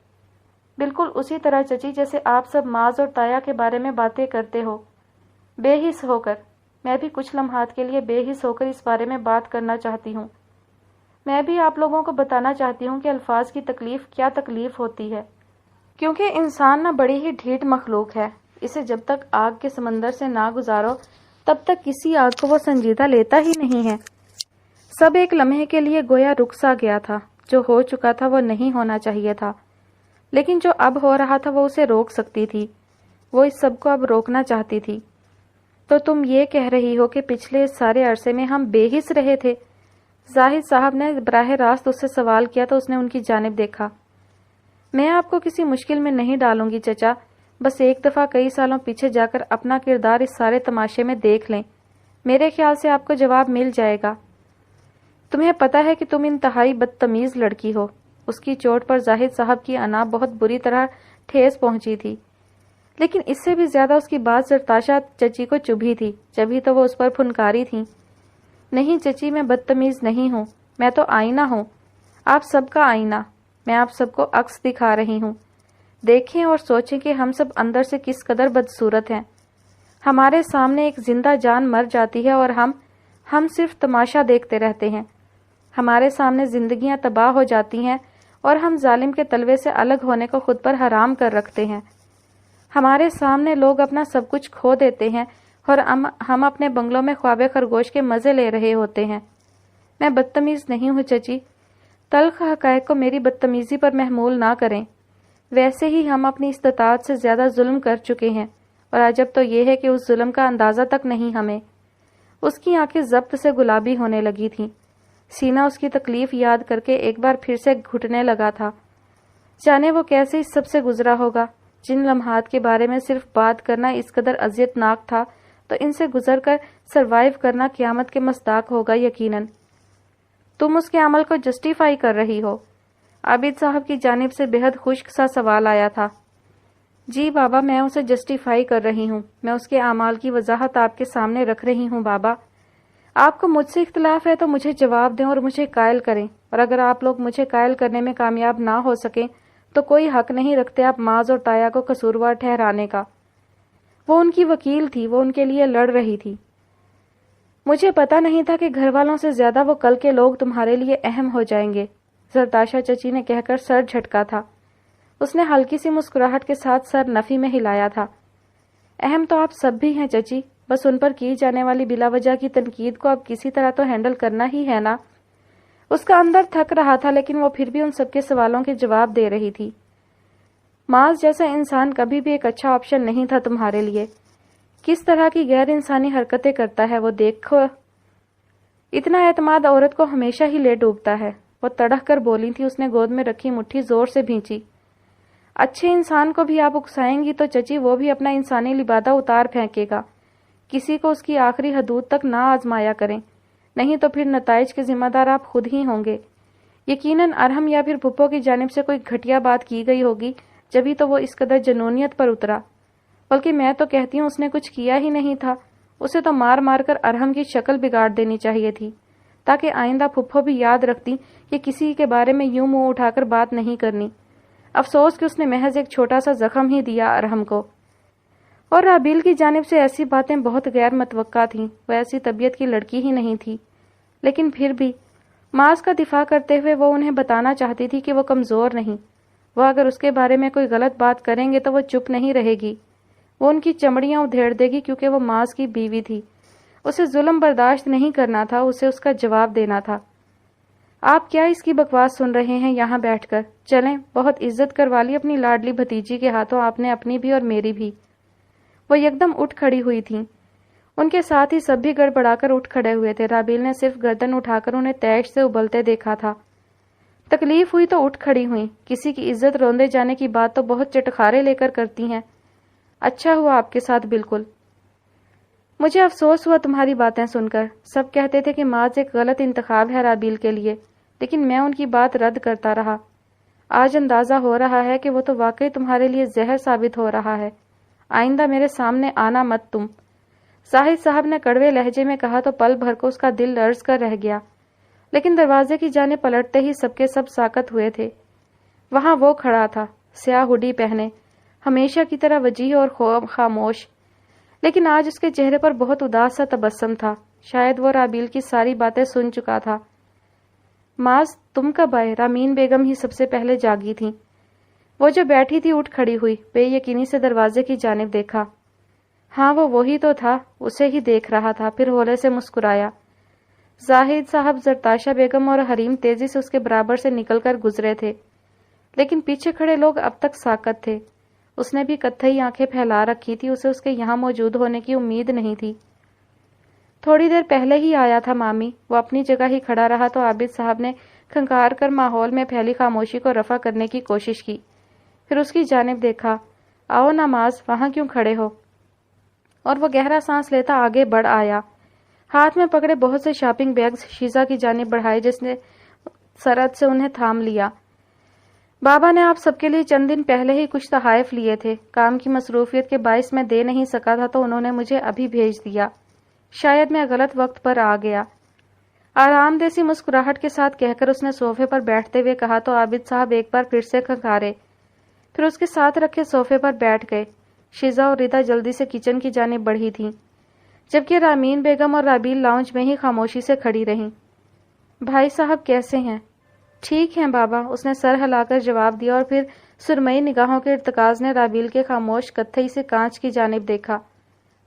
بالکل اسی طرح چچی جیسے آپ سب معاذ اور تایا کے بارے میں باتیں کرتے ہو، بے حس ہو کر۔ میں بھی کچھ لمحات کے لیے بے حس ہو کر اس بارے میں بات کرنا چاہتی ہوں۔ میں بھی آپ لوگوں کو بتانا چاہتی ہوں کہ الفاظ کی تکلیف کیا تکلیف ہوتی ہے۔ کیونکہ انسان نہ بڑی ہی ڈھیٹ مخلوق ہے، اسے جب تک آگ کے سمندر سے نہ گزارو تب تک کسی آگ کو وہ سنجیدہ لیتا ہی نہیں ہے۔ سب ایک لمحے کے لیے گویا رک سا گیا تھا، جو ہو چکا تھا وہ نہیں ہونا چاہیے تھا، لیکن جو اب ہو رہا تھا وہ اسے روک سکتی تھی، وہ اس سب کو اب روکنا چاہتی تھی۔ تو تم یہ کہہ رہی ہو کہ پچھلے اس سارے عرصے میں ہم بے حس رہے تھے؟ زاہد صاحب نے براہ راست اس سے سوال کیا تو اس نے ان کی جانب دیکھا۔ میں آپ کو کسی مشکل میں نہیں ڈالوں گی چچا، بس ایک دفعہ کئی سالوں پیچھے جا کر اپنا کردار اس سارے تماشے میں دیکھ لیں، میرے خیال سے آپ کو جواب مل جائے گا۔ تمہیں پتہ ہے کہ تم انتہائی بدتمیز لڑکی ہو۔ اس کی چوٹ پر زاہد صاحب کی انا بہت بری طرح ٹھیس پہنچی تھی، لیکن اس سے بھی زیادہ اس کی بات زرتاشا چچی کو چبھی تھی، جبھی تو وہ اس پر پھنکاری تھیں۔ نہیں چچی، میں بدتمیز نہیں ہوں، میں تو آئینہ ہوں، آپ سب کا آئینہ۔ میں آپ سب کو عکس دکھا رہی ہوں، دیکھیں اور سوچیں کہ ہم سب اندر سے کس قدر بدصورت ہیں۔ ہمارے سامنے ایک زندہ جان مر جاتی ہے اور ہم صرف تماشا دیکھتے رہتے ہیں۔ ہمارے سامنے زندگیاں تباہ ہو جاتی ہیں اور ہم ظالم کے تلوے سے الگ ہونے کو خود پر حرام کر رکھتے ہیں۔ ہمارے سامنے لوگ اپنا سب کچھ کھو دیتے ہیں اور ہم اپنے بنگلوں میں خواب خرگوش کے مزے لے رہے ہوتے ہیں۔ میں بدتمیز نہیں ہوں چچی، تلخ حقائق کو میری بدتمیزی پر محمول نہ کریں۔ ویسے ہی ہم اپنی استطاعت سے زیادہ ظلم کر چکے ہیں، اور عجب تو یہ ہے کہ اس ظلم کا اندازہ تک نہیں ہمیں۔ اس کی آنکھیں ضبط سے گلابی ہونے لگی تھیں، سینہ اس کی تکلیف یاد کر کے ایک بار پھر سے گھٹنے لگا تھا۔ جانے وہ کیسے اس سب سے گزرا ہوگا، جن لمحات کے بارے میں صرف بات کرنا اس قدر اذیت ناک تھا، تو ان سے گزر کر سروائیو کرنا قیامت کے مصداق ہوگا یقیناً۔ تم اس کے عمل کو جسٹیفائی کر رہی ہو؟ عابد صاحب کی جانب سے بہت خشک سا سوال آیا تھا۔ جی بابا، میں اسے جسٹیفائی کر رہی ہوں، میں اس کے اعمال کی وضاحت آپ کے سامنے رکھ رہی ہوں بابا۔ آپ کو مجھ سے اختلاف ہے تو مجھے جواب دیں اور مجھے قائل کریں، اور اگر آپ لوگ مجھے قائل کرنے میں کامیاب نہ ہو سکیں تو کوئی حق نہیں رکھتے آپ معاذ اور تایا کو قصوروار ٹھہرانے کا۔ وہ ان کی وکیل تھی، وہ ان کے لیے لڑ رہی تھی۔ مجھے پتا نہیں تھا کہ گھر والوں سے زیادہ وہ کل کے لوگ تمہارے لیے اہم ہو جائیں گے، زرتاشا چچی نے کہہ کر سر جھٹکا تھا۔ اس نے ہلکی سی مسکراہٹ کے ساتھ سر نفی میں ہلایا تھا۔ اہم تو آپ سب بھی ہیں چچی، بس ان پر کی جانے والی بلا وجہ کی تنقید کو اب کسی طرح تو ہینڈل کرنا ہی ہے نا۔ اس کا اندر تھک رہا تھا، لیکن وہ پھر بھی ان سب کے سوالوں کے جواب دے رہی تھی۔ معاذ جیسا انسان کبھی بھی ایک اچھا آپشن نہیں تھا تمہارے لیے۔ کس طرح کی غیر انسانی حرکتیں کرتا ہے وہ دیکھو۔ اتنا اعتماد عورت کو ہمیشہ ہی لے ڈوبتا ہے۔ وہ تڑح کر بولی تھی، اس نے گود میں رکھی مٹھی زور سے بھینچی۔ اچھے انسان کو بھی آپ اکسائیں گی تو چچی وہ بھی اپنا انسانی لبادہ اتار پھینکے گا۔ کسی کو اس کی آخری حدود تک نہ آزمایا کریں، نہیں تو پھر نتائج کے ذمہ دار آپ خود ہی ہوں گے۔ یقیناً ارحم یا پھر پھپھو کی جانب سے کوئی گھٹیا بات کی گئی ہوگی، جبھی تو وہ اس قدر جنونیت پر اترا۔ بلکہ میں تو کہتی ہوں اس نے کچھ کیا ہی نہیں تھا، اسے تو مار مار کر ارحم کی شکل بگاڑ دینی چاہیے تھی، تاکہ آئندہ پھپھو بھی یاد رکھتی کہ کسی کے بارے میں یوں منہ اٹھا کر بات نہیں کرنی۔ افسوس کہ اس نے محض ایک چھوٹا سا زخم ہی دیا ارحم کو۔ اور رابیل کی جانب سے ایسی باتیں بہت غیر متوقع تھیں، وہ ایسی طبیعت کی لڑکی ہی نہیں تھی، لیکن پھر بھی معاذ کا دفاع کرتے ہوئے وہ انہیں بتانا چاہتی تھی کہ وہ کمزور نہیں۔ وہ اگر اس کے بارے میں کوئی غلط بات کریں گے تو وہ چپ نہیں رہے گی، وہ ان کی چمڑیاں ادھیڑ دے گی، کیونکہ وہ معاذ کی بیوی تھی۔ اسے ظلم برداشت نہیں کرنا تھا، اسے اس کا جواب دینا تھا۔ آپ کیا اس کی بکواس سن رہے ہیں یہاں بیٹھ کر؟ چلیں، بہت عزت کروا لی اپنی لاڈلی بھتیجی کے ہاتھوں آپ نے، اپنی بھی اور میری بھی۔ وہ یکدم اٹھ کھڑی ہوئی تھیں، ان کے ساتھ ہی سب بھی گڑبڑا کر اٹھ کھڑے ہوئے تھے۔ رابیل نے صرف گردن اٹھا کر انہیں تیش سے ابلتے دیکھا تھا۔ تکلیف ہوئی تو اٹھ کھڑی ہوئی، کسی کی عزت روندے جانے کی بات تو بہت چٹخارے لے کر کرتی ہیں۔ اچھا ہوا آپ کے ساتھ بالکل۔ مجھے افسوس ہوا تمہاری باتیں سن کر۔ سب کہتے تھے کہ معاذ ایک غلط انتخاب ہے رابیل کے لیے، لیکن میں ان کی بات رد کرتا رہا۔ آج اندازہ ہو رہا ہے کہ وہ تو واقعی تمہارے لیے زہر ثابت ہو رہا ہے۔ آئندہ میرے سامنے آنا مت تم۔ زاہد صاحب نے کڑوے لہجے میں کہا تو پل بھر کو اس کا دل لرز کر رہ گیا، لیکن دروازے کی جانب پلٹتے ہی سب کے سب ساکت ہوئے تھے۔ وہاں وہ کھڑا تھا، سیاہ ہڈی پہنے، ہمیشہ کی طرح وجیح اور خاموش، لیکن آج اس کے چہرے پر بہت اداس سا تبسم تھا۔ شاید وہ رابیل کی ساری باتیں سن چکا تھا۔ معاذ تم کب آئے؟ رامین بیگم ہی سب سے پہلے جاگی تھیں۔ وہ جو بیٹھی تھی اٹھ کھڑی ہوئی، بے یقینی سے دروازے کی جانب دیکھا۔ ہاں وہ وہی تو تھا، اسے ہی دیکھ رہا تھا، پھر ہولے سے مسکرایا۔ زاہد صاحب، زرتاشا بیگم اور حریم تیزی سے اس کے برابر سے نکل کر گزرے تھے، لیکن پیچھے کھڑے لوگ اب تک ساکت تھے۔ اس نے بھی کتھئی آنکھیں پھیلا رکھی تھی، اسے اس کے یہاں موجود ہونے کی امید نہیں تھی۔ تھوڑی دیر پہلے ہی آیا تھا مامی۔ وہ اپنی جگہ ہی کھڑا رہا تو عابد صاحب نے کھنکار کر ماحول میں پھیلی خاموشی کو رفع کرنے کی کوشش کی، پھر اس کی جانب دیکھا۔ آؤ نماز، وہاں کیوں کھڑے ہو؟ اور وہ گہرا سانس لیتا آگے بڑھ آیا، ہاتھ میں پکڑے بہت سے شاپنگ بیگز شیزا کی جانب بڑھائے، جس نے سرعت سے انہیں تھام لیا۔ بابا نے آپ سب کے لیے چند دن پہلے ہی کچھ تحائف لیے تھے، کام کی مصروفیت کے باعث میں دے نہیں سکا تھا تو انہوں نے مجھے ابھی بھیج دیا، شاید میں غلط وقت پر آ گیا۔ آرام دہ سی مسکراہٹ کے ساتھ کہہ کر اس نے صوفے پر بیٹھتے ہوئے کہا تو عابد صاحب ایک بار پھر سے کھنکارے، پھر اس کے ساتھ رکھے صوفے پر بیٹھ گئے۔ شیزا اور ردا جلدی سے کچن کی جانب بڑھی تھیں، جبکہ رامین بیگم اور رابیل لاؤنج میں ہی خاموشی سے کھڑی رہیں۔ بھائی صاحب کیسے ہیں؟ ٹھیک ہیں بابا، اس نے سر ہلا کر جواب دیا، اور پھر سرمئی نگاہوں کے ارتکاز نے رابیل کے خاموش کتھئی سے کانچ کی جانب دیکھا۔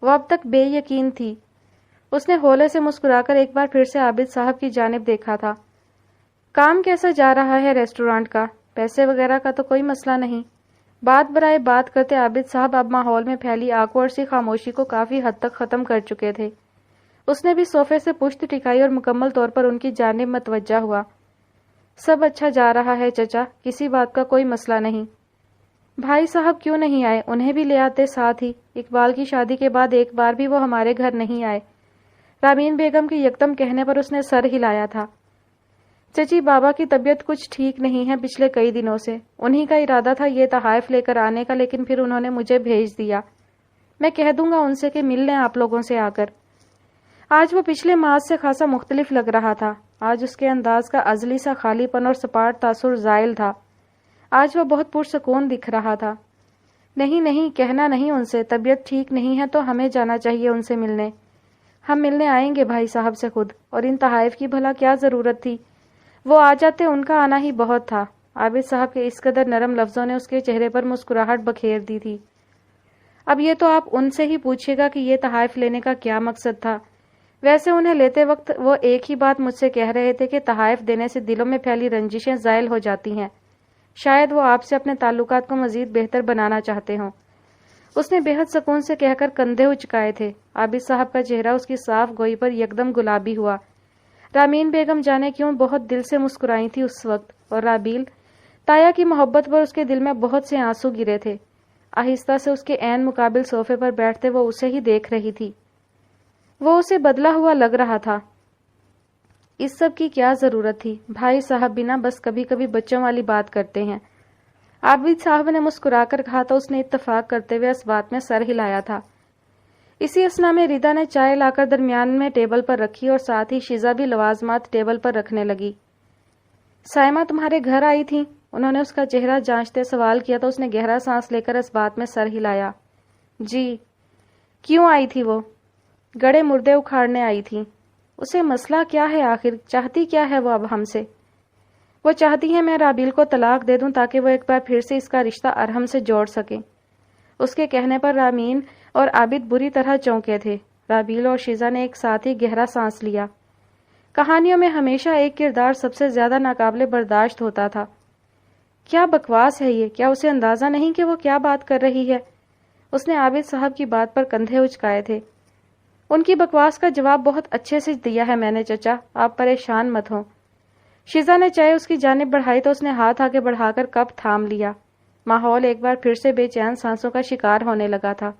وہ اب تک بے یقین تھی۔ اس نے ہولے سے مسکرا کر ایک بار پھر سے عابد صاحب کی جانب دیکھا تھا۔ کام کیسا جا رہا ہے ریسٹورانٹ کا؟ پیسے وغیرہ کا تو کوئی مسئلہ نہیں؟ بات برائے بات کرتے عابد صاحب اب ماحول میں پھیلی آکورڈ سی خاموشی کو کافی حد تک ختم کر چکے تھے۔ اس نے بھی صوفے سے پشت ٹکائی اور مکمل طور پر ان کی جانب متوجہ ہوا۔ سب اچھا جا رہا ہے چچا، کسی بات کا کوئی مسئلہ نہیں۔ بھائی صاحب کیوں نہیں آئے؟ انہیں بھی لے آتے ساتھ ہی۔ اقبال کی شادی کے بعد ایک بار بھی وہ ہمارے گھر نہیں آئے۔ رامین بیگم کے یکدم کہنے پر اس نے سر ہلایا تھا۔ چچی بابا کی طبیعت کچھ ٹھیک نہیں ہے پچھلے کئی دنوں سے، انہی کا ارادہ تھا یہ تحائف لے کر آنے کا، لیکن پھر انہوں نے مجھے بھیج دیا۔ میں کہہ دوں گا ان سے کہ مل لیں آپ لوگوں سے آ کر۔ آج وہ پچھلے ماہ سے خاصا مختلف لگ رہا تھا۔ آج اس کے انداز کا ازلی سا خالی پن اور سپاٹ تاثر زائل تھا۔ آج وہ بہت پرسکون دکھ رہا تھا۔ نہیں نہیں، کہنا نہیں ان سے، طبیعت ٹھیک نہیں ہے تو ہمیں جانا چاہیے ان سے ملنے۔ ہم ملنے آئیں گے بھائی صاحب سے خود، اور ان تحائف کی بھلا کیا ضرورت تھی؟ وہ آ جاتے، ان کا آنا ہی بہت تھا۔ عابد صاحب کے اس قدر نرم لفظوں نے اس کے چہرے پر مسکراہٹ بکھیر دی تھی۔ اب یہ تو آپ ان سے ہی پوچھیے گا کہ یہ تحائف لینے کا کیا مقصد تھا۔ ویسے انہیں لیتے وقت وہ ایک ہی بات مجھ سے کہہ رہے تھے کہ تحائف دینے سے دلوں میں پھیلی رنجشیں زائل ہو جاتی ہیں۔ شاید وہ آپ سے اپنے تعلقات کو مزید بہتر بنانا چاہتے ہوں۔ اس نے بے حد سکون سے کہہ کر کندھے اچکائے تھے۔ عابد صاحب کا چہرہ اس کی صاف گوئی پر یکدم گلابی ہوا۔ رامین بیگم جانے کیوں بہت دل سے مسکرائی تھی اس وقت، اور رابیل تایا کی محبت پر اس کے دل میں بہت سے آنسو گرے تھے۔ آہستہ سے اس کے عین مقابل صوفے پر بیٹھتے وہ اسے ہی دیکھ رہی تھی۔ وہ اسے بدلا ہوا لگ رہا تھا۔ اس سب کی کیا ضرورت تھی؟ بھائی صاحب بھی نہ بس کبھی کبھی بچوں والی بات کرتے ہیں۔ عابد صاحب نے مسکرا کر کہا تو اس نے اتفاق کرتے ہوئے اس بات میں سر ہلایا تھا۔ اسی اثنا میں ردا نے چائے لا کر درمیان میں ٹیبل پر رکھی، اور ساتھ ہی شیزا بھی لوازمات ٹیبل پر رکھنے لگی۔ سائمہ تمہارے گھر آئی تھی؟ انہوں نے اس کا چہرہ جانچتے سوال کیا تو اس نے گہرا سانس لے کر اس بات میں سر ہلایا۔ جی۔ کیوں آئی تھی وہ؟ گڑے مردے اکھاڑنے آئی تھی۔ اسے مسئلہ کیا ہے آخر؟ چاہتی کیا ہے وہ اب ہم سے؟ وہ چاہتی ہے میں رابیل کو طلاق دے دوں تاکہ وہ ایک بار پھر سے اس کا رشتہ ارحم سے جوڑ سکے۔ اس کے کہنے پر رامین اور عابد بری طرح چونکے تھے۔ رابیل اور شیزا نے ایک ساتھ ہی گہرا سانس لیا۔ کہانیوں میں ہمیشہ ایک کردار سب سے زیادہ ناقابل برداشت ہوتا تھا۔ کیا بکواس ہے یہ؟ کیا اسے اندازہ نہیں کہ وہ کیا بات کر رہی ہے؟ اس نے عابد صاحب کی بات پر کندھے اچکائے تھے۔ ان کی بکواس کا جواب بہت اچھے سے دیا ہے میں نے چچا، آپ پریشان مت ہوں۔ شیزا نے چائے اس کی جانب بڑھائی تو اس نے ہاتھ آگے بڑھا کر کپ تھام لیا۔ ماحول ایک بار پھر سے بے چین سانسوں کا شکار ہونے لگا تھا۔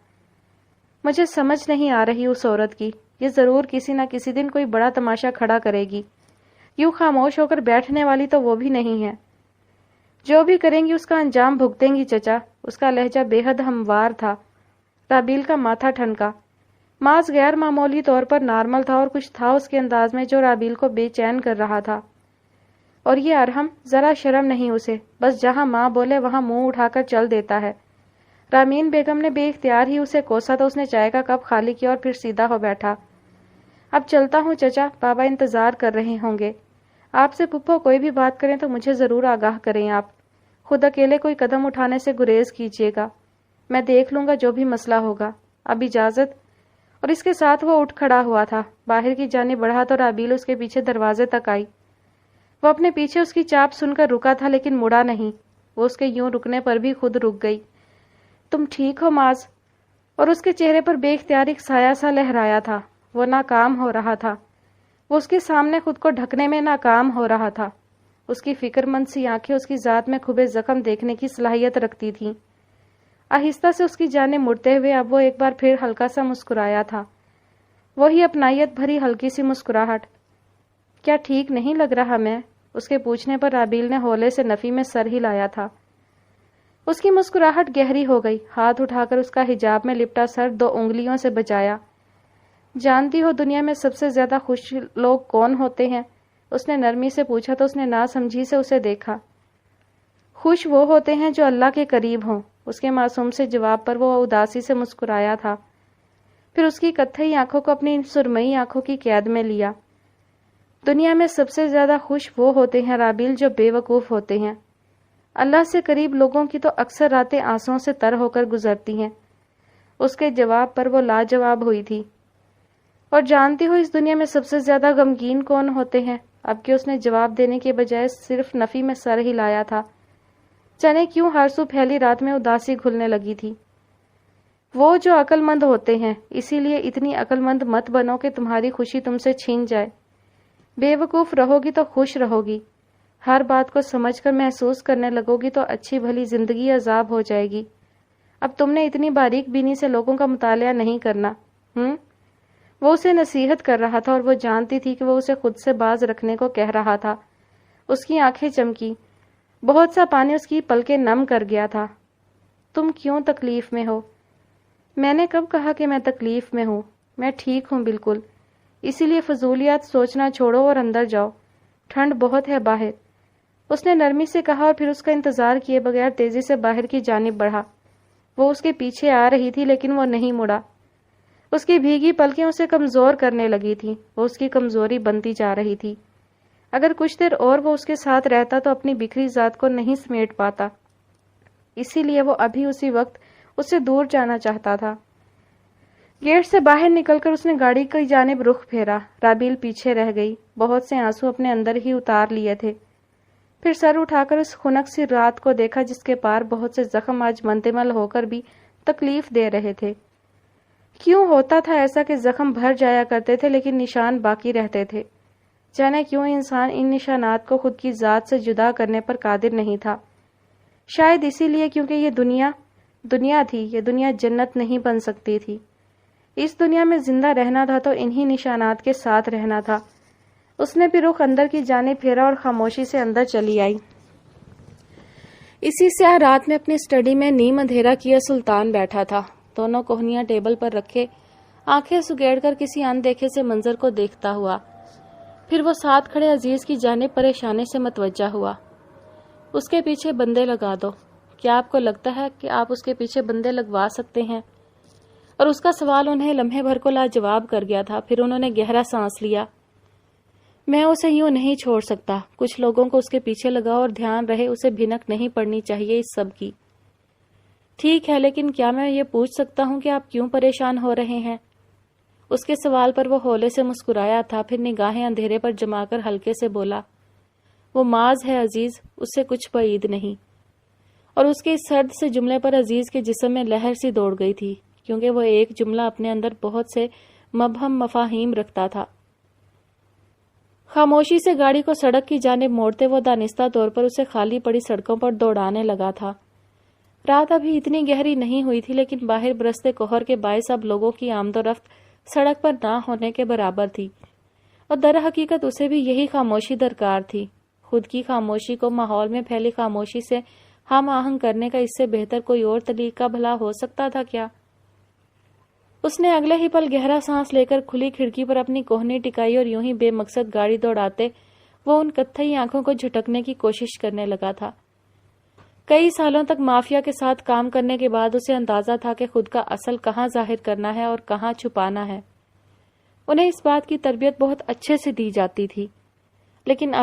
مجھے سمجھ نہیں آ رہی اس عورت کی، یہ ضرور کسی نہ کسی دن کوئی بڑا تماشا کھڑا کرے گی۔ یوں خاموش ہو کر بیٹھنے والی تو وہ بھی نہیں ہے۔ جو بھی کریں گی اس کا انجام بھگتیں گی چچا۔ اس کا لہجہ بے حد ہموار تھا۔ رابیل کا ماتھا ٹھنکا۔ ماز غیر معمولی طور پر نارمل تھا، اور کچھ تھا اس کے انداز میں جو رابیل کو بے چین کر رہا تھا۔ اور یہ ارحم، ذرا شرم نہیں اسے، بس جہاں ماں بولے وہاں منہ اٹھا کر چل دیتا ہے۔ رامین بیگم نے بے اختیار ہی اسے کوسا تو اس نے چائے کا کپ خالی کیا اور پھر سیدھا ہو بیٹھا۔ اب چلتا ہوں چچا، بابا انتظار کر رہے ہوں گے۔ آپ سے پپھو کوئی بھی بات کریں تو مجھے ضرور آگاہ کریں آپ۔ خود اکیلے کوئی قدم اٹھانے سے گریز کیجیے گا، میں دیکھ لوں گا جو بھی مسئلہ ہوگا، اب اجازت۔ اور اس کے ساتھ وہ اٹھ کھڑا ہوا تھا، باہر کی جانب بڑھا تو رابیل اس کے پیچھے دروازے تک آئی۔ وہ اپنے پیچھے اس کی چاپ سن کر رکا تھا لیکن مڑا نہیں، وہ اس کے یوں رکنے پر بھی خود رک گئی۔ تم ٹھیک ہو معاذ؟ اور اس کے چہرے پر بے اختیار ایک سایہ سا لہرایا تھا، وہ ناکام ہو رہا تھا، وہ اس کے سامنے خود کو ڈھکنے میں ناکام ہو رہا تھا۔ اس کی فکر مند سی آنکھیں اس کی ذات میں کھبے زخم دیکھنے کی صلاحیت رکھتی تھیں۔ آہستہ سے اس کی جانب مڑتے ہوئے اب وہ ایک بار پھر ہلکا سا مسکرایا تھا، وہی اپنائیت بھری ہلکی سی مسکراہٹ۔ کیا ٹھیک نہیں لگ رہا میں؟ اس کے پوچھنے پر رابیل نے ہولے سے نفی میں سر ہلایا تھا۔ اس کی مسکراہٹ گہری ہو گئی، ہاتھ اٹھا کر اس کا حجاب میں لپٹا سر 2 انگلیوں سے بجایا۔ جانتی ہو دنیا میں سب سے زیادہ خوش لوگ کون ہوتے ہیں؟ اس نے نرمی سے پوچھا تو اس نے ناسمجھی سے اسے دیکھا۔ خوش وہ ہوتے ہیں جو اللہ کے قریب ہوں، اس کے معصوم سے جواب پر وہ اداسی سے مسکرایا تھا، پھر اس کی کتھئی آنکھوں کو اپنی سرمئی آنکھوں کی قید میں لیا۔ دنیا میں سب سے زیادہ خوش وہ ہوتے ہیں رابیل جو بے وقوف ہوتے ہیں۔ اللہ سے قریب لوگوں کی تو اکثر راتیں آنسوؤں سے تر ہو کر گزرتی ہیں۔ اس کے جواب پر وہ لاجواب ہوئی تھی۔ اور جانتی ہو اس دنیا میں سب سے زیادہ غمگین کون ہوتے ہیں؟ اب کہ اس نے جواب دینے کے بجائے صرف نفی میں سر ہلایا تھا۔ جانے کیوں ہر سو پہلی رات میں اداسی گھلنے لگی تھی۔ وہ جو عقل مند ہوتے ہیں، اسی لیے اتنی عقل مند مت بنو کہ تمہاری خوشی تم سے چھین جائے۔ بے وقوف رہو گی تو خوش رہو گی، ہر بات کو سمجھ کر محسوس کرنے لگو گی تو اچھی بھلی زندگی عذاب ہو جائے گی۔ اب تم نے اتنی باریک بینی سے لوگوں کا مطالعہ نہیں کرنا۔ وہ اسے نصیحت کر رہا تھا اور وہ جانتی تھی کہ وہ اسے خود سے باز رکھنے کو کہہ رہا تھا۔ اس کی آنکھیں چمکی، بہت سا پانی اس کی پلکیں نم کر گیا تھا۔ تم کیوں تکلیف میں ہو؟ میں نے کب کہا کہ میں تکلیف میں ہوں؟ میں ٹھیک ہوں بالکل، اسی لیے فضولیات سوچنا چھوڑو اور اندر جاؤ، ٹھنڈ بہت ہے باہر۔ اس نے نرمی سے کہا اور پھر اس کا انتظار کیے بغیر تیزی سے باہر کی جانب بڑھا۔ وہ اس کے پیچھے آ رہی تھی لیکن وہ نہیں مڑا۔ اس کی بھیگی پلکیں اسے کمزور کرنے لگی تھی، وہ اس کی کمزوری بنتی جا رہی تھی۔ اگر کچھ دیر اور وہ اس کے ساتھ رہتا تو اپنی بکھری ذات کو نہیں سمیٹ پاتا، اسی لیے وہ ابھی اسی وقت اس سے دور جانا چاہتا تھا۔ گیٹ سے باہر نکل کر اس نے گاڑی کی جانب رخ پھیرا۔ رابیل پیچھے رہ گئی، بہت سے آنسو اپنے اندر ہی اتار لیے تھے۔ پھر سر اٹھا کر اس خنک سی رات کو دیکھا جس کے پار بہت سے زخم آج منتمل ہو کر بھی تکلیف دے رہے تھے۔ کیوں ہوتا تھا ایسا کہ زخم بھر جایا کرتے تھے لیکن نشان باقی رہتے تھے؟ جانے کیوں انسان ان نشانات کو خود کی ذات سے جدا کرنے پر قادر نہیں تھا؟ شاید اسی لیے کیونکہ یہ دنیا تھی، یہ دنیا جنت نہیں بن سکتی تھی۔ اس دنیا میں زندہ رہنا تھا تو انہی نشانات کے ساتھ رہنا تھا۔ اس نے بھی رخ اندر کی جانب پھیرا اور خاموشی سے اندر چلی آئی۔ اسی سیاہ رات میں اپنی اسٹڈی میں نیم اندھیرا کیا سلطان بیٹھا تھا، دونوں کوہنیاں ٹیبل پر رکھے، آنکھیں سگیڑ کر کسی اندیکھے سے منظر کو دیکھتا ہوا۔ پھر وہ ساتھ کھڑے عزیز کی جانب پریشانی سے متوجہ ہوا۔ اس کے پیچھے بندے لگا دو۔ کیا آپ کو لگتا ہے کہ آپ اس کے پیچھے بندے لگوا سکتے ہیں؟ اور اس کا سوال انہیں لمحے بھر کو لاجواب کر گیا تھا۔ پھر انہوں نے گہرا سانس لیا۔ میں اسے یوں نہیں چھوڑ سکتا۔ کچھ لوگوں کو اس کے پیچھے لگاؤ اور دھیان رہے اسے بھنک نہیں پڑنی چاہیے اس سب کی۔ ٹھیک ہے، لیکن کیا میں یہ پوچھ سکتا ہوں کہ آپ کیوں پریشان ہو رہے ہیں؟ اس کے سوال پر وہ ہولے سے مسکرایا تھا، پھر نگاہیں اندھیرے پر جما کر ہلکے سے بولا، وہ معاذ ہے عزیز، اس سے کچھ بعید نہیں۔ اور اس کے اس سرد سے جملے پر عزیز کے جسم میں لہر سی دوڑ گئی تھی، کیونکہ وہ ایک جملہ اپنے اندر بہت سے مبہم مفاہیم رکھتا تھا۔ خاموشی سے گاڑی کو سڑک کی جانب موڑتے وہ دانستہ طور پر اسے خالی پڑی سڑکوں پر دوڑانے لگا تھا۔ رات ابھی اتنی گہری نہیں ہوئی تھی، لیکن باہر برستے کوہر کے باعث اب لوگوں کی آمد و رفت سڑک پر نہ ہونے کے برابر تھی، اور در حقیقت اسے بھی یہی خاموشی درکار تھی۔ خود کی خاموشی کو ماحول میں پھیلی خاموشی سے ہم آہنگ کرنے کا اس سے بہتر کوئی اور طریقہ بھلا ہو سکتا تھا کیا؟ اس نے اگلے ہی پل گہرا سانس لے کر کھلی کھڑکی پر اپنی کوہنی ٹکائی اور یوں ہی بے مقصد گاڑی دوڑاتے وہ ان کتھئی آنکھوں کو جھٹکنے کی کوشش کرنے لگا تھا۔ کئی سالوں تک مافیا کے ساتھ کام کرنے کے بعد اسے اندازہ تھا کہ خود کا اصل کہاں ظاہر کرنا ہے اور کہاں چھپانا ہے۔ انہیں اس بات کی تربیت بہت اچھے سے دی جاتی تھی، لیکن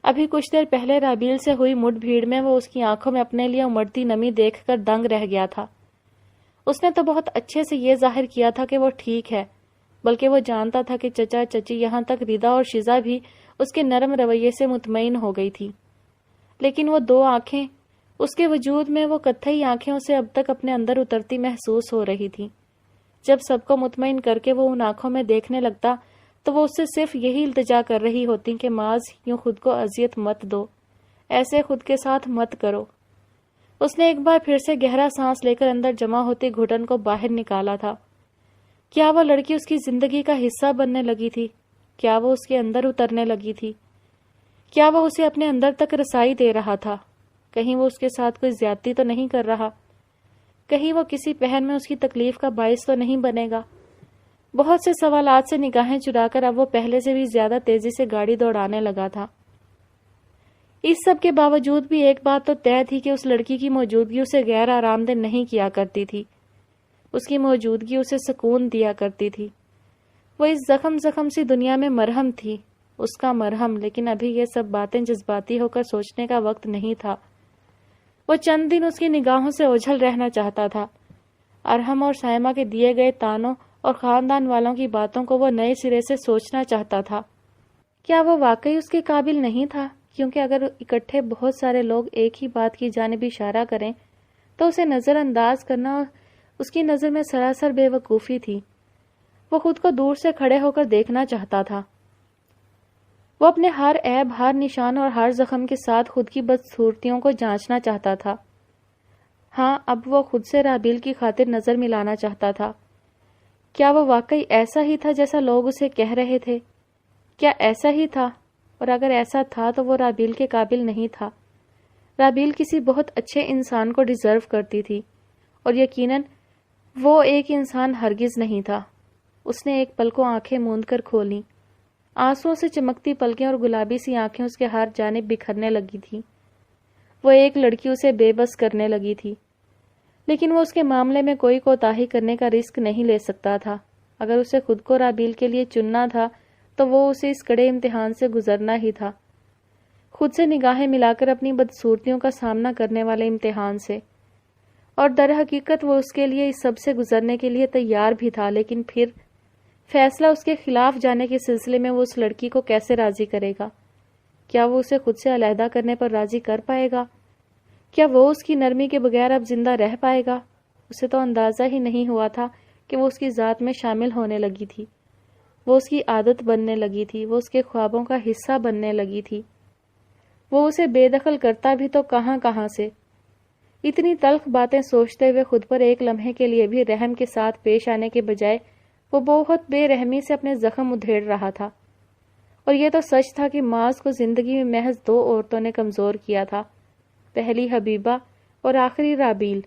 ابھی کچھ دیر پہلے رابیل سے ہوئی مٹ بھیڑ میں وہ اس کی آنکھوں میں اپنے لیے امڑتی نمی دیکھ کر دنگ رہ گیا تھا۔ اس نے تو بہت اچھے سے یہ ظاہر کیا تھا کہ وہ ٹھیک ہے، بلکہ وہ جانتا تھا کہ چچا چچی یہاں تک ردا اور شیزا بھی اس کے نرم رویے سے مطمئن ہو گئی تھی، لیکن وہ دو آنکھیں، اس کے وجود میں وہ کتھئی آنکھیں اسے اب تک اپنے اندر اترتی محسوس ہو رہی تھی۔ جب سب کو مطمئن کر کے وہ ان آنکھوں میں دیکھنے لگتا تو وہ اس سے صرف یہی التجا کر رہی ہوتی کہ معاذ یوں خود کو اذیت مت دو، ایسے خود کے ساتھ مت کرو۔ اس نے ایک بار پھر سے گہرا سانس لے کر اندر جمع ہوتی گھٹن کو باہر نکالا تھا۔ کیا وہ لڑکی اس کی زندگی کا حصہ بننے لگی تھی؟ کیا وہ اس کے اندر اترنے لگی تھی؟ کیا وہ اسے اپنے اندر تک رسائی دے رہا تھا؟ کہیں وہ اس کے ساتھ کوئی زیادتی تو نہیں کر رہا؟ کہیں وہ کسی پہن میں اس کی تکلیف کا باعث تو نہیں بنے گا؟ بہت سے سوالات سے نگاہیں چرا کر اب وہ پہلے سے بھی زیادہ تیزی سے گاڑی دوڑانے لگا تھا۔ اس سب کے باوجود بھی ایک بات تو طے تھی کہ اس لڑکی کی موجودگی اسے غیر آرام دہ نہیں کیا کرتی تھی، اس کی موجودگی اسے سکون دیا کرتی تھی۔ وہ اس زخم سی دنیا میں مرہم تھی، اس کا مرہم، لیکن ابھی یہ سب باتیں جذباتی ہو کر سوچنے کا وقت نہیں تھا۔ وہ چند دن اس کی نگاہوں سے اوجھل رہنا چاہتا تھا۔ ارحم اور سائمہ کے دیے گئے تانوں اور خاندان والوں کی باتوں کو وہ نئے سرے سے سوچنا چاہتا تھا۔ کیا وہ واقعی اس کے قابل نہیں تھا؟ کیونکہ اگر اکٹھے بہت سارے لوگ ایک ہی بات کی جانب اشارہ کریں تو اسے نظر انداز کرنا اس کی نظر میں سراسر بے وقوفی تھی۔ وہ خود کو دور سے کھڑے ہو کر دیکھنا چاہتا تھا۔ وہ اپنے ہر عیب، ہر نشان اور ہر زخم کے ساتھ خود کی بدصورتیوں کو جانچنا چاہتا تھا۔ ہاں، اب وہ خود سے رابیل کی خاطر نظر ملانا چاہتا تھا۔ کیا وہ واقعی ایسا ہی تھا جیسا لوگ اسے کہہ رہے تھے؟ کیا ایسا ہی تھا؟ اور اگر ایسا تھا تو وہ رابیل کے قابل نہیں تھا۔ رابیل کسی بہت اچھے انسان کو ڈیزرو کرتی تھی، اور یقیناً وہ ایک انسان ہرگز نہیں تھا۔ اس نے ایک پل کو آنکھیں موند کر کھولیں۔ آنسوؤں سے چمکتی پلکیں اور گلابی سی آنکھیں اس کے ہر جانب بکھرنے لگی تھیں۔ وہ ایک لڑکی اسے بے بس کرنے لگی تھی، لیکن وہ اس کے معاملے میں کوئی کوتاہی کرنے کا رسک نہیں لے سکتا تھا۔ اگر اسے خود کو رابیل کے لیے چننا تھا تو وہ اسے اس کڑے امتحان سے گزرنا ہی تھا، خود سے نگاہیں ملا کر اپنی بدصورتیوں کا سامنا کرنے والے امتحان سے۔ اور در حقیقت وہ اس کے لیے اس سب سے گزرنے کے لیے تیار بھی تھا، لیکن پھر فیصلہ اس کے خلاف جانے کے سلسلے میں وہ اس لڑکی کو کیسے راضی کرے گا؟ کیا وہ اسے خود سے علیحدہ کرنے پر راضی کر پائے گا؟ کیا وہ اس کی نرمی کے بغیر اب زندہ رہ پائے گا؟ اسے تو اندازہ ہی نہیں ہوا تھا کہ وہ اس کی ذات میں شامل ہونے لگی تھی، وہ اس کی عادت بننے لگی تھی، وہ اس کے خوابوں کا حصہ بننے لگی تھی۔ وہ اسے بے دخل کرتا بھی تو کہاں سے۔ اتنی تلخ باتیں سوچتے ہوئے خود پر ایک لمحے کے لیے بھی رحم کے ساتھ پیش آنے کے بجائے وہ بہت بے رحمی سے اپنے زخم ادھیڑ رہا تھا۔ اور یہ تو سچ تھا کہ معاذ کو زندگی میں محض دو عورتوں نے کمزور کیا تھا، پہلی حبیبہ اور آخری رابیل۔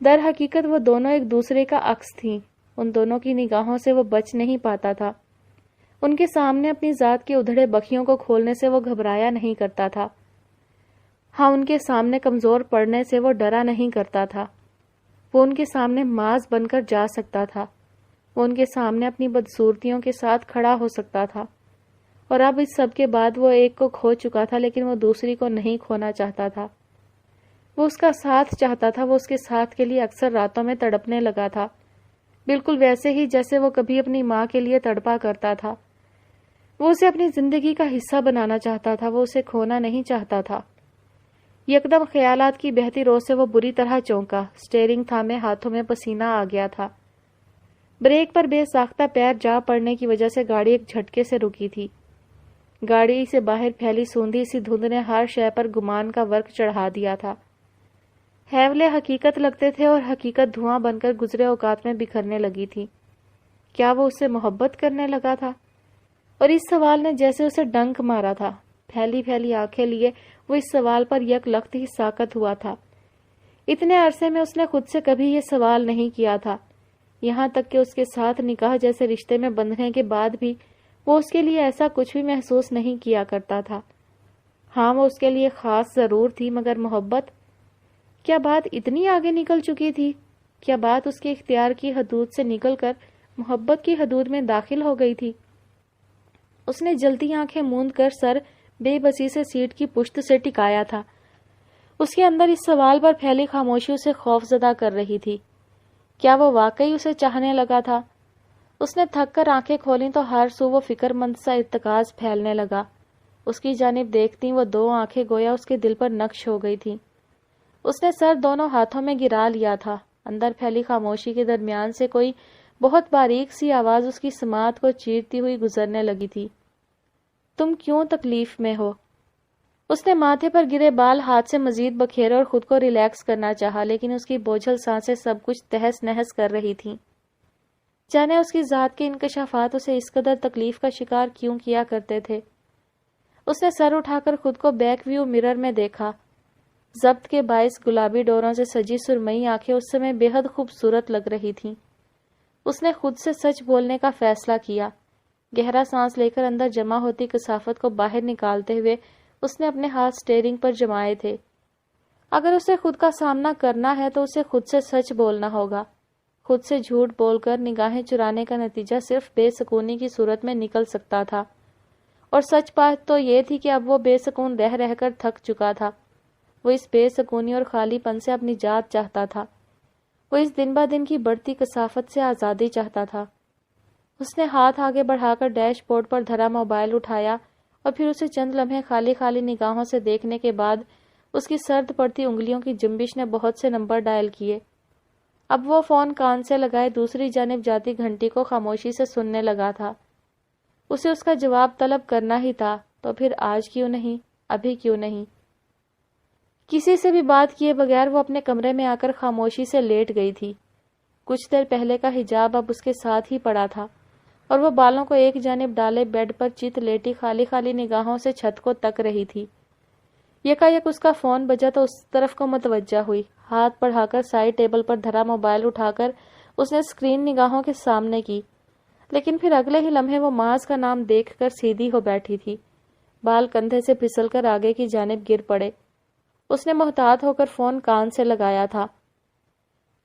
در حقیقت وہ دونوں ایک دوسرے کا عکس تھیں، ان دونوں کی نگاہوں سے وہ بچ نہیں پاتا تھا۔ ان کے سامنے اپنی ذات کے ادھڑے بخیوں کو کھولنے سے وہ گھبرایا نہیں کرتا تھا۔ ہاں، ان کے سامنے کمزور پڑنے سے وہ ڈرا نہیں کرتا تھا۔ وہ ان کے سامنے معاذ بن کر جا سکتا تھا، وہ ان کے سامنے اپنی بدصورتیوں کے ساتھ کھڑا ہو سکتا تھا۔ اور اب اس سب کے بعد وہ ایک کو کھو چکا تھا، لیکن وہ دوسری کو نہیں کھونا چاہتا تھا۔ وہ اس کا ساتھ چاہتا تھا، وہ اس کے ساتھ کے لیے اکثر راتوں میں تڑپنے لگا تھا، بالکل ویسے ہی جیسے وہ کبھی اپنی ماں کے لیے تڑپا کرتا تھا۔ وہ اسے اپنی زندگی کا حصہ بنانا چاہتا تھا، وہ اسے کھونا نہیں چاہتا تھا۔ یکدم خیالات کی بہتی رو سے وہ بری طرح چونکا، اسٹیئرنگ تھامے ہاتھوں میں پسینہ آ گیا تھا۔ بریک پر بے ساختہ پیر جا پڑنے کی وجہ سے گاڑی ایک جھٹکے سے رکی تھی۔ گاڑی سے باہر پھیلی سوندھی سی دھند نے ہر شے پر گمان کا ورق چڑھا دیا تھا۔ ہیولے حقیقت لگتے تھے اور حقیقت دھواں بن کر گزرے اوقات میں بکھرنے لگی تھی۔ کیا وہ اس سے محبت کرنے لگا تھا؟ اور اس سوال نے جیسے اسے ڈنک مارا تھا۔ پھیلی پھیلی آنکھیں لیے وہ اس سوال پر یک لخت ہی ساکت ہوا تھا۔ اتنے عرصے میں اس نے خود سے کبھی یہ سوال نہیں کیا تھا، یہاں تک کہ اس کے ساتھ نکاح جیسے رشتے میں بندھنے کے بعد بھی وہ اس کے لیے ایسا کچھ بھی محسوس نہیں کیا کرتا تھا۔ ہاں، وہ اس کے لیے خاص ضرور تھی، مگر محبت؟ کیا بات اتنی آگے نکل چکی تھی؟ کیا بات اس کے اختیار کی حدود سے نکل کر محبت کی حدود میں داخل ہو گئی تھی؟ اس نے جلدی آنکھیں موند کر سر بے بسی سے سیٹ کی پشت سے ٹکایا تھا۔ اس کے اندر اس سوال پر پھیلی خاموشی اسے خوف زدہ کر رہی تھی۔ کیا وہ واقعی اسے چاہنے لگا تھا؟ اس نے تھک کر آنکھیں کھولیں تو ہر سو وہ فکر مند سا ارتکاز پھیلنے لگا۔ اس کی جانب دیکھتی وہ دو آنکھیں گویا اس کے دل پر نقش ہو گئی تھیں۔ اس نے سر دونوں ہاتھوں میں گرا لیا تھا۔ اندر پھیلی خاموشی کے درمیان سے کوئی بہت باریک سی آواز اس کی سماعت کو چیرتی ہوئی گزرنے لگی تھی۔ تم کیوں تکلیف میں ہو؟ اس نے ماتھے پر گرے بال ہاتھ سے مزید بکھیرے اور خود کو ریلیکس کرنا چاہا، لیکن اس کی بوجھل سانسیں سب کچھ تہس نہس کر رہی تھیں۔ جانے اس کی ذات کے انکشافات اسے اس قدر تکلیف کا شکار کیوں کیا کرتے تھے۔ اس نے سر اٹھا کر خود کو بیک ویو مرر میں دیکھا۔ ضبط کے باعث گلابی ڈوروں سے سجی سرمئی آنکھیں اس سمے بے حد خوبصورت لگ رہی تھیں۔ اس نے خود سے سچ بولنے کا فیصلہ کیا۔ گہرا سانس لے کر اندر جمع ہوتی کثافت کو باہر نکالتے ہوئے اس نے اپنے ہاتھ سٹیئرنگ پر جمائے تھے۔ اگر اسے خود کا سامنا کرنا ہے تو اسے خود سے سچ بولنا ہوگا۔ خود سے جھوٹ بول کر نگاہیں چرانے کا نتیجہ صرف بے سکونی کی صورت میں نکل سکتا تھا، اور سچ بات تو یہ تھی کہ اب وہ بے سکون رہ رہ کر تھک چکا تھا۔ وہ اس بے سکونی اور خالی پن سے اپنی جات چاہتا تھا۔ وہ اس دن بہ دن کی بڑھتی کثافت سے آزادی چاہتا تھا۔ اس نے ہاتھ آگے بڑھا کر ڈیش بورڈ پر دھرا موبائل اٹھایا اور پھر اسے چند لمحے خالی خالی نگاہوں سے دیکھنے کے بعد اس کی سرد پڑتی انگلیوں کی جنبش نے بہت سے نمبر ڈائل کیے۔ اب وہ فون کان سے لگائے دوسری جانب جاتی گھنٹی کو خاموشی سے سننے لگا تھا۔ اسے اس کا جواب طلب کرنا ہی تھا، تو پھر آج کیوں نہیں، ابھی کیوں نہیں؟ کسی سے بھی بات کیے بغیر وہ اپنے کمرے میں آ کر خاموشی سے لیٹ گئی تھی۔ کچھ دیر پہلے کا حجاب اب اس کے ساتھ ہی پڑا تھا، اور وہ بالوں کو ایک جانب ڈالے بیڈ پر چت لیٹی خالی خالی نگاہوں سے چھت کو تک رہی تھی۔ یکایک اس کا فون بجا تو اس طرف کو متوجہ ہوئی۔ ہاتھ بڑھا کر سائڈ ٹیبل پر دھرا موبائل اٹھا کر اس نے اسکرین نگاہوں کے سامنے کی، لیکن پھر اگلے ہی لمحے وہ معاذ کا نام دیکھ کر سیدھی ہو بیٹھی تھی۔ بال کندھے سے پھسل کر آگے کی جانب گر پڑے۔ اس نے محتاط ہو کر فون کان سے لگایا تھا۔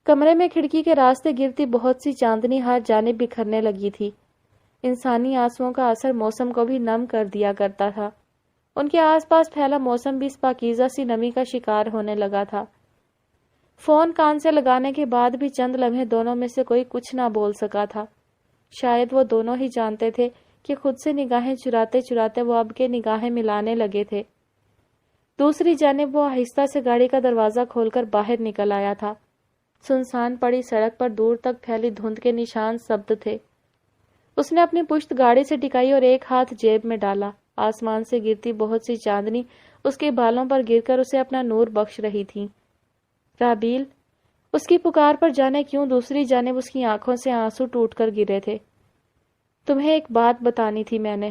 کمرے میں کھڑکی کے راستے گرتی بہت سی چاندنی ہر جانب بکھرنے لگی تھی۔ انسانی آنسوؤں کا اثر موسم کو بھی نم کر دیا کرتا تھا۔ ان کے آس پاس پھیلا موسم بھی اس پاکیزہ سی نمی کا شکار ہونے لگا تھا۔ فون کان سے لگانے کے بعد بھی چند لمحے دونوں میں سے کوئی کچھ نہ بول سکا تھا۔ شاید وہ دونوں ہی جانتے تھے کہ خود سے نگاہیں چراتے چراتے وہ اب کے نگاہیں ملانے لگے تھے۔ دوسری جانب وہ آہستہ سے گاڑی کا دروازہ کھول کر باہر نکل آیا تھا۔ سنسان پڑی سڑک پر دور تک پھیلی دھند کے نشان ثبت تھے۔ اس نے اپنی پشت گاڑی سے ٹکائی اور ایک ہاتھ جیب میں ڈالا۔ آسمان سے گرتی بہت سی چاندنی اس کے بالوں پر گر کر اسے اپنا نور بخش رہی تھی۔ رابیل! اس کی پکار پر جانے کیوں دوسری جانب اس کی آنکھوں سے آنسو ٹوٹ کر گرے تھے۔ تمہیں ایک بات بتانی تھی میں نے۔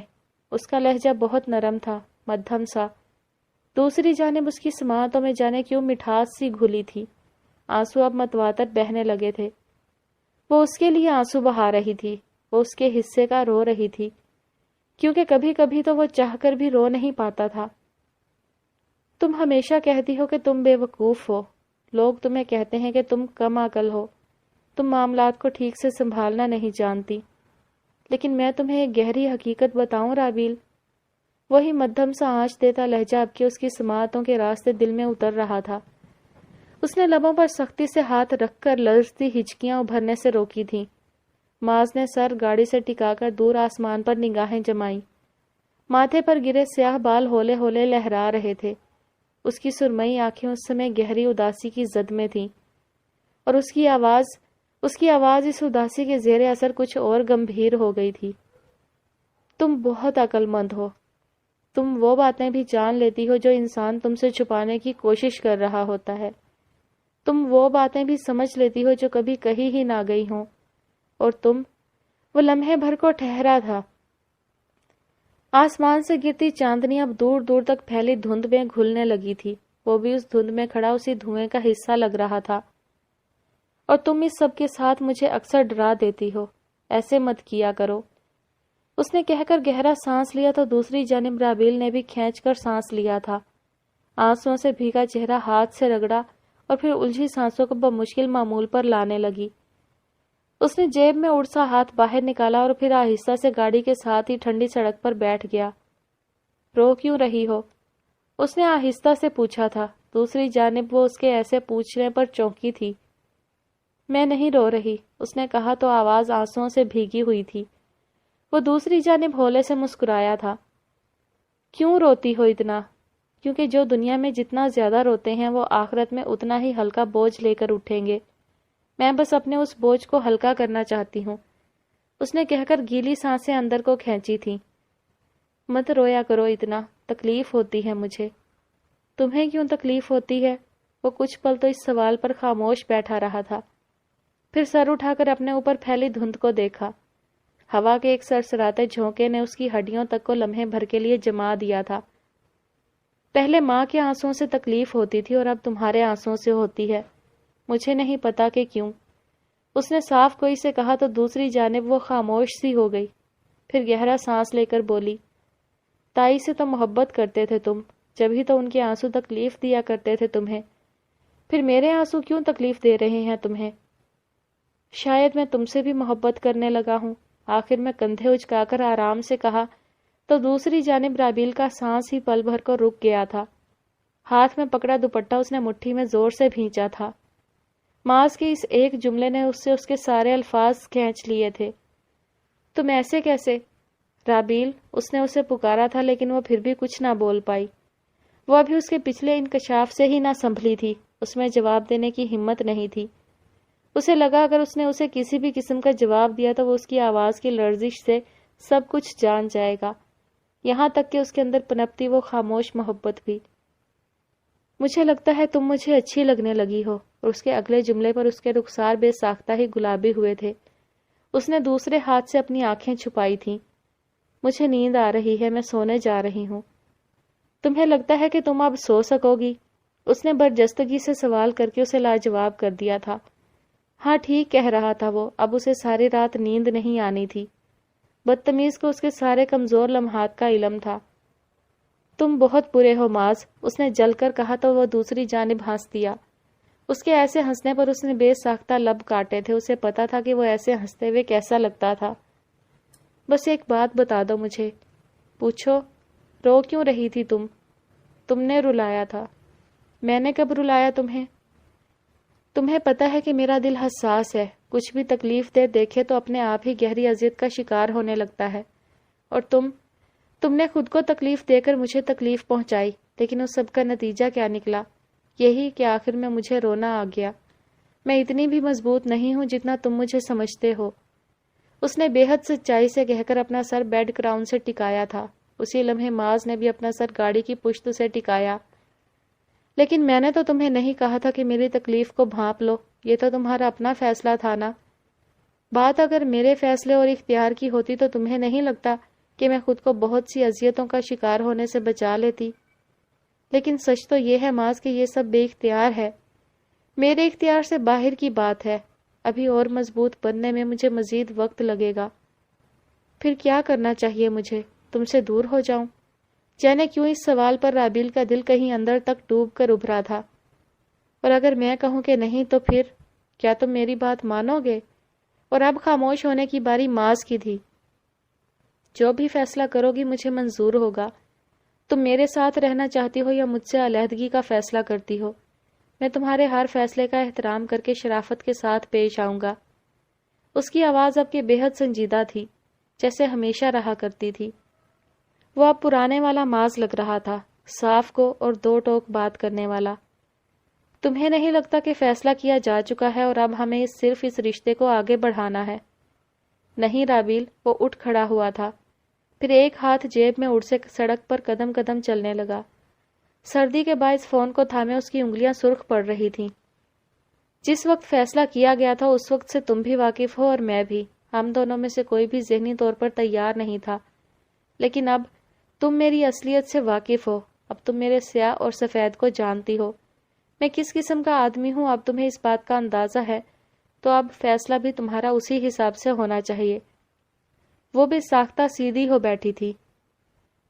اس کا لہجہ بہت نرم تھا، مدھم سا۔ دوسری جانب اس کی سماعتوں میں جانے کیوں مٹھاس سی گھلی تھی۔ آنسو اب متواتر بہنے لگے تھے۔ وہ اس کے لیے آنسو بہا رہی تھی، وہ اس کے حصے کا رو رہی تھی، کیونکہ کبھی کبھی تو وہ چاہ کر بھی رو نہیں پاتا تھا۔ تم ہمیشہ کہتی ہو کہ تم بے وقوف ہو۔ لوگ تمہیں کہتے ہیں کہ تم کم عقل ہو، تم معاملات کو ٹھیک سے سنبھالنا نہیں جانتی، لیکن میں تمہیں ایک گہری حقیقت بتاؤں رابیل۔ وہی مدھم سا آنچ دیتا لہجہ اب کے اس کی سماعتوں کے راستے دل میں اتر رہا تھا۔ اس نے لبوں پر سختی سے ہاتھ رکھ کر لرزتی ہچکیاں ابھرنے سے روکی تھیں۔ معاذ نے سر گاڑی سے ٹکا کر دور آسمان پر نگاہیں جمائیں۔ ماتھے پر گرے سیاہ بال ہولے ہولے لہرا رہے تھے۔ اس کی سرمئی آنکھیں اس سمے گہری اداسی کی زد میں تھیں، اور اس کی آواز اس اداسی کے زیر اثر کچھ اور گمبھیر ہو گئی تھی۔ تم بہت عقل مند ہو۔ تم وہ باتیں بھی جان لیتی ہو جو انسان تم سے چھپانے کی کوشش کر رہا ہوتا ہے۔ تم وہ باتیں بھی سمجھ لیتی ہو جو کبھی کہی ہی نہ گئی ہوں۔ اور تم، وہ لمحے بھر کو ٹھہرا تھا۔ آسمان سے گرتی چاندنی اب دور دور تک پھیلی دھند میں گھلنے لگی تھی۔ وہ بھی اس دھند میں کھڑا اسی دھوئیں کا حصہ لگ رہا تھا۔ اور تم اس سب کے ساتھ مجھے اکثر ڈرا دیتی ہو، ایسے مت کیا کرو۔ اس نے کہہ کر گہرا سانس لیا تو دوسری جانب رابیل نے بھی کھینچ کر سانس لیا تھا۔ آنسوؤں سے بھیگا چہرہ ہاتھ سے رگڑا اور پھر الجھی سانسوں کو بمشکل معمول پر لانے لگی۔ اس نے جیب میں اڑسا ہاتھ باہر نکالا اور پھر آہستہ سے گاڑی کے ساتھ ہی ٹھنڈی سڑک پر بیٹھ گیا۔ رو کیوں رہی ہو؟ اس نے آہستہ سے پوچھا تھا۔ دوسری جانب وہ اس کے ایسے پوچھنے پر چونکی تھی۔ میں نہیں رو رہی، اس نے کہا تو آواز آنسوؤں سے بھیگی ہوئی تھی۔ وہ دوسری جانب ہولے سے مسکرایا تھا۔ کیوں روتی ہو اتنا؟ کیونکہ جو دنیا میں جتنا زیادہ روتے ہیں وہ آخرت میں اتنا ہی ہلکا بوجھ لے کر اٹھیں گے۔ میں بس اپنے اس بوجھ کو ہلکا کرنا چاہتی ہوں، اس نے کہہ کر گیلی سانسیں اندر کو کھینچی تھیں۔ مت رویا کرو اتنا، تکلیف ہوتی ہے مجھے۔ تمہیں کیوں تکلیف ہوتی ہے؟ وہ کچھ پل تو اس سوال پر خاموش بیٹھا رہا تھا، پھر سر اٹھا کر اپنے اوپر پھیلی دھند کو دیکھا۔ ہوا کے ایک سرسراتے جھونکے نے اس کی ہڈیوں تک کو لمحے بھر کے لیے جما دیا تھا۔ پہلے ماں کے آنسوؤں سے تکلیف ہوتی تھی اور اب تمہارے آنسوؤں سے ہوتی ہے، مجھے نہیں پتا کہ کیوں۔ اس نے صاف کوئی سے کہا تو دوسری جانب وہ خاموش سی ہو گئی، پھر گہرا سانس لے کر بولی، تائی سے تو محبت کرتے تھے تم، جبھی تو ان کے آنسو تکلیف دیا کرتے تھے تمہیں، پھر میرے آنسو کیوں تکلیف دے رہے ہیں تمہیں؟ شاید میں تم سے بھی محبت کرنے لگا ہوں، آخر میں کندھے اچکا کر آرام سے کہا تو دوسری جانب رابیل کا سانس ہی پل بھر کو رک گیا تھا۔ ہاتھ میں پکڑا دوپٹہ اس نے مٹھی میں زور سے بھینچا تھا۔ معاذ کے اس ایک جملے نے اس سے اس کے سارے الفاظ کھینچ لیے تھے۔ تم ایسے کیسے؟ رابیل، اس نے اسے پکارا تھا لیکن وہ پھر بھی کچھ نہ بول پائی۔ وہ ابھی اس کے پچھلے انکشاف سے ہی نہ سنبھلی تھی، اس میں جواب دینے کی ہمت نہیں تھی۔ اسے لگا اگر اس نے اسے کسی بھی قسم کا جواب دیا تو وہ اس کی آواز کی لرزش سے سب کچھ جان جائے گا، یہاں تک کہ اس کے اندر پنپتی وہ خاموش محبت بھی۔ مجھے لگتا ہے تم مجھے اچھی لگنے لگی ہو، اور اس کے اگلے جملے پر اس کے رخسار بے ساختہ ہی گلابی ہوئے تھے۔ اس نے دوسرے ہاتھ سے اپنی آنکھیں چھپائی تھیں۔ مجھے نیند آ رہی ہے، میں سونے جا رہی ہوں۔ تمہیں لگتا ہے کہ تم اب سو سکو گی؟ اس نے برجستگی سے سوال کر کے اسے لاجواب کر دیا تھا۔ ہاں ٹھیک کہہ رہا تھا وہ، اب اسے ساری رات نیند نہیں آنی تھی۔ بدتمیز کو اس کے سارے کمزور لمحات کا علم تھا۔ تم بہت برے ہو معاذ، اس نے جل کر کہا تو وہ دوسری جانب ہنس دیا۔ اس کے ایسے ہنسنے پر اس نے بے ساختہ لب کاٹے تھے، اسے پتا تھا کہ وہ ایسے ہنستے ہوئے کیسا لگتا تھا۔ بس ایک بات بتا دو مجھے۔ پوچھو۔ رو کیوں رہی تھی تم؟ تم نے رلایا تھا۔ میں نے کب رلایا تمہیں؟ تمہیں پتا ہے کہ میرا دل حساس ہے، کچھ بھی تکلیف دے دیکھے تو اپنے آپ ہی گہری اذیت کا شکار ہونے لگتا ہے، اور تم نے خود کو تکلیف دے کر مجھے تکلیف پہنچائی، لیکن اس سب کا نتیجہ کیا نکلا؟ یہی کہ آخر میں مجھے رونا آ گیا۔ میں اتنی بھی مضبوط نہیں ہوں جتنا تم مجھے سمجھتے ہو۔ اس نے بے حد سچائی سے کہہ کر اپنا سر بیڈ کراؤن سے ٹکایا تھا۔ اسی لمحے معاذ نے بھی اپنا سر گاڑی کی پشت سے ٹکایا۔ لیکن میں نے تو تمہیں نہیں کہا تھا کہ میری تکلیف کو بھانپ لو، یہ تو تمہارا اپنا فیصلہ تھا نا۔ بات اگر میرے فیصلے اور اختیار کی ہوتی تو تمہیں نہیں لگتا کہ میں خود کو بہت سی اذیتوں کا شکار ہونے سے بچا لیتی؟ لیکن سچ تو یہ ہے معاذ کہ یہ سب بے اختیار ہے، میرے اختیار سے باہر کی بات ہے۔ ابھی اور مضبوط بننے میں مجھے مزید وقت لگے گا۔ پھر کیا کرنا چاہیے مجھے؟ تم سے دور ہو جاؤں؟ جانے کیوں اس سوال پر رابیل کا دل کہیں اندر تک ڈوب کر ابھرا تھا۔ اور اگر میں کہوں کہ نہیں تو پھر کیا تم میری بات مانو گے؟ اور اب خاموش ہونے کی باری معاذ کی تھی۔ جو بھی فیصلہ کرو گی مجھے منظور ہوگا۔ تم میرے ساتھ رہنا چاہتی ہو یا مجھ سے علیحدگی کا فیصلہ کرتی ہو، میں تمہارے ہر فیصلے کا احترام کر کے شرافت کے ساتھ پیش آؤں گا۔ اس کی آواز اب کے بے حد سنجیدہ تھی، جیسے ہمیشہ رہا کرتی تھی۔ وہ اب پرانے والا معاذ لگ رہا تھا، صاف کو اور دو ٹوک بات کرنے والا۔ تمہیں نہیں لگتا کہ فیصلہ کیا جا چکا ہے اور اب ہمیں صرف اس رشتے کو آگے بڑھانا ہے؟ نہیں رابیل، وہ اٹھ کھڑا ہوا تھا، پھر ایک ہاتھ جیب میں اڑ سے سڑک پر قدم قدم چلنے لگا۔ سردی کے باعث فون کو تھامے اس کی انگلیاں سرخ پڑ رہی تھیں۔ جس وقت فیصلہ کیا گیا تھا اس وقت سے تم بھی واقف ہو اور میں بھی، ہم دونوں میں سے کوئی بھی ذہنی طور پر تیار نہیں تھا، لیکن اب تم میری اصلیت سے واقف ہو، اب تم میرے سیاہ اور سفید کو جانتی ہو، میں کس قسم کا آدمی ہوں اب تمہیں اس بات کا اندازہ ہے، تو اب فیصلہ بھی تمہارا اسی حساب سے ہونا چاہیے۔ وہ بھی ساختہ سیدھی ہو بیٹھی تھی۔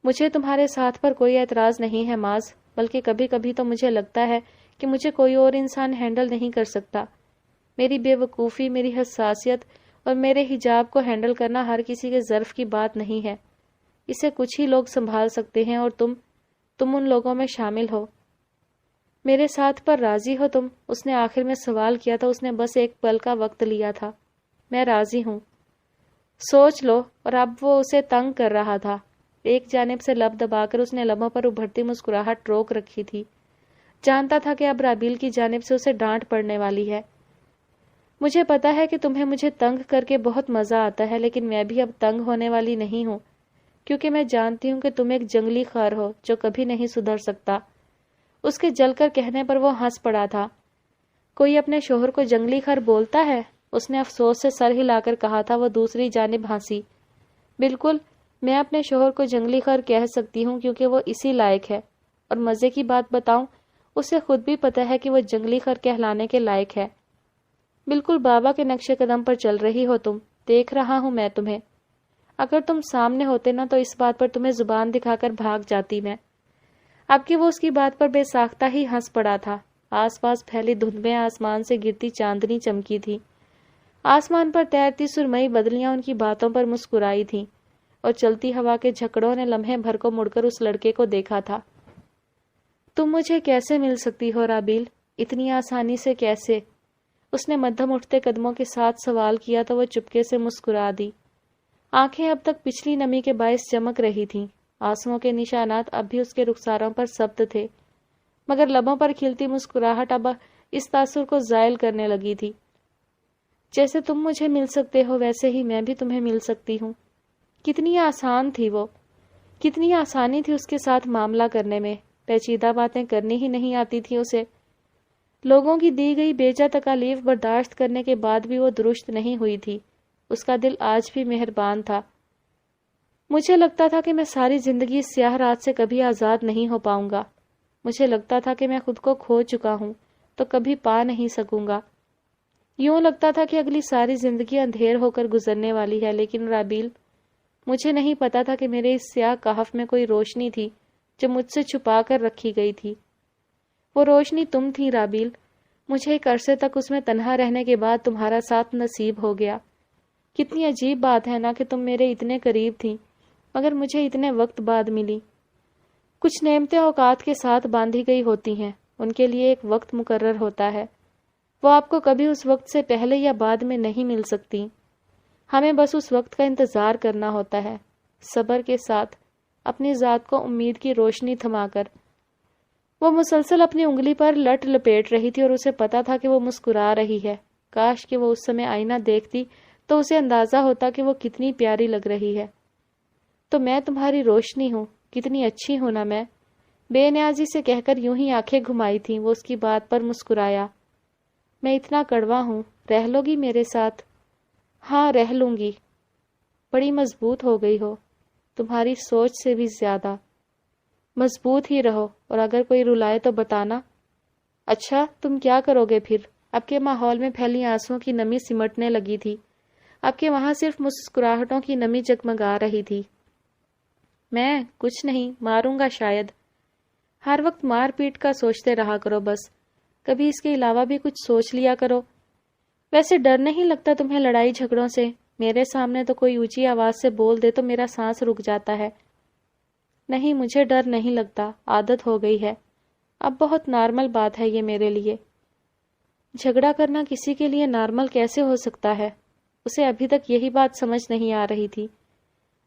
مجھے تمہارے ساتھ پر کوئی اعتراض نہیں ہے معاذ، بلکہ کبھی کبھی تو مجھے لگتا ہے کہ مجھے کوئی اور انسان ہینڈل نہیں کر سکتا۔ میری بے وقوفی، میری حساسیت اور میرے حجاب کو ہینڈل کرنا ہر کسی کے ظرف کی بات نہیں ہے۔ اسے کچھ ہی لوگ سنبھال سکتے ہیں اور تم ان لوگوں میں شامل ہو۔ میرے ساتھ پر راضی ہو تم؟ اس نے آخر میں سوال کیا تھا۔ اس نے بس ایک پل کا وقت لیا تھا۔ میں راضی ہوں۔ سوچ لو۔ اور اب وہ اسے تنگ کر رہا تھا۔ ایک جانب سے لب دبا کر اس نے لبوں پر ابھرتی مسکراہٹ روک رکھی تھی۔ جانتا تھا کہ اب رابیل کی جانب سے اسے ڈانٹ پڑنے والی ہے۔ مجھے پتا ہے کہ تمہیں مجھے تنگ کر کے بہت مزہ آتا ہے، لیکن میں بھی اب تنگ ہونے والی نہیں ہوں، کیونکہ میں جانتی ہوں کہ تم ایک جنگلی خر ہو جو کبھی نہیں سدھر سکتا۔ اس کے جل کر کہنے پر وہ ہنس پڑا تھا۔ کوئی اپنے شوہر کو جنگلی خر بولتا ہے؟ اس نے افسوس سے سر ہلا کر کہا تھا۔ وہ دوسری جانب ہنسی۔ بالکل، میں اپنے شوہر کو جنگلی خر کہہ سکتی ہوں کیونکہ وہ اسی لائق ہے، اور مزے کی بات بتاؤں، اسے خود بھی پتا ہے کہ وہ جنگلی خر کہلانے کے لائق ہے۔ بالکل بابا کے نقش قدم پر چل رہی ہو تم، دیکھ رہا ہوں میں تمہیں۔ اگر تم سامنے ہوتے نا تو اس بات پر تمہیں زبان دکھا کر بھاگ جاتی میں۔ اب کہ وہ اس کی بات پر بے ساختہ ہی ہنس پڑا تھا۔ آس پاس پھیلی دھند میں آسمان سے گرتی چاندنی چمکی تھی۔ آسمان پر تیرتی سرمئی بدلیاں ان کی باتوں پر مسکرائی تھیں، اور چلتی ہوا کے جھکڑوں نے لمحے بھر کو مڑ کر اس لڑکے کو دیکھا تھا۔ تم مجھے کیسے مل سکتی ہو رابیل؟ اتنی آسانی سے کیسے؟ اس نے مدھم اٹھتے قدموں کے ساتھ سوال کیا تو وہ چپکے سے مسکرا دی۔ آنکھیں اب تک پچھلی نمی کے باعث چمک رہی تھیں۔ آنسوؤں کے نشانات اب بھی اس کے رخساروں پر ثبت تھے، مگر لبوں پر کھلتی مسکراہٹ اب اس تاثر کو زائل کرنے لگی تھی۔ جیسے تم مجھے مل سکتے ہو ویسے ہی میں بھی تمہیں مل سکتی ہوں۔ کتنی آسان تھی وہ، کتنی آسانی تھی اس کے ساتھ معاملہ کرنے میں۔ پیچیدہ باتیں کرنی ہی نہیں آتی تھی اسے۔ لوگوں کی دی گئی بیجا تکالیف برداشت کرنے کے بعد بھی وہ درست نہیں ہوئی تھی۔ اس کا دل آج بھی مہربان تھا۔ مجھے لگتا تھا کہ میں ساری زندگی اس سیاہ رات سے کبھی آزاد نہیں ہو پاؤں گا۔ مجھے لگتا تھا کہ میں خود کو کھو چکا ہوں تو کبھی پا نہیں سکوں گا۔ یوں لگتا تھا کہ اگلی ساری زندگی اندھیر ہو کر گزرنے والی ہے، لیکن رابیل، مجھے نہیں پتا تھا کہ میرے اس سیاہ کہف میں کوئی روشنی تھی جو مجھ سے چھپا کر رکھی گئی تھی۔ وہ روشنی تم تھی رابیل۔ مجھے ایک عرصے تک اس میں تنہا رہنے کے بعد تمہارا ساتھ نصیب ہو گیا۔ کتنی عجیب بات ہے نا کہ تم میرے اتنے قریب تھی مگر مجھے اتنے وقت بعد ملی۔ کچھ نعمتیں اوقات کے ساتھ باندھی گئی ہوتی ہیں، ان کے لیے ایک وقت مقرر ہوتا ہے۔ وہ آپ کو کبھی اس وقت سے پہلے یا بعد میں نہیں مل سکتی۔ ہمیں بس اس وقت کا انتظار کرنا ہوتا ہے، صبر کے ساتھ، اپنی ذات کو امید کی روشنی تھما کر۔ وہ مسلسل اپنی انگلی پر لٹ لپیٹ رہی تھی اور اسے پتا تھا کہ وہ مسکرا رہی ہے۔ کاش کہ وہ اس سمے آئینہ دیکھتی تو اسے اندازہ ہوتا کہ وہ کتنی پیاری لگ رہی ہے۔ تو میں تمہاری روشنی ہوں، کتنی اچھی ہوں نا میں؟ بے نیازی سے کہہ کر یوں ہی آنکھیں گھمائی تھیں۔ وہ اس کی بات پر مسکرایا۔ میں اتنا کڑوا ہوں، رہ لو گی میرے ساتھ؟ ہاں، رہ لوں گی۔ بڑی مضبوط ہو گئی ہو، تمہاری سوچ سے بھی زیادہ۔ مضبوط ہی رہو، اور اگر کوئی رلائے تو بتانا۔ اچھا، تم کیا کرو گے پھر؟ اب کے ماحول میں پھیلی آنسوؤں کی نمی سمٹنے لگی تھی۔ اب کے وہاں صرف مسکراہٹوں کی نمی جگمگا رہی تھی۔ میں کچھ نہیں، ماروں گا شاید۔ ہر وقت مار پیٹ کا سوچتے رہا کرو بس، کبھی اس کے علاوہ بھی کچھ سوچ لیا کرو۔ ویسے ڈر نہیں لگتا تمہیں لڑائی جھگڑوں سے؟ میرے سامنے تو کوئی اونچی آواز سے بول دے تو میرا سانس رک جاتا ہے۔ نہیں، مجھے ڈر نہیں لگتا، عادت ہو گئی ہے۔ اب بہت نارمل بات ہے یہ میرے لیے۔ جھگڑا کرنا کسی کے لیے نارمل کیسے ہو سکتا ہے؟ اسے ابھی تک یہی بات سمجھ نہیں آ رہی تھی۔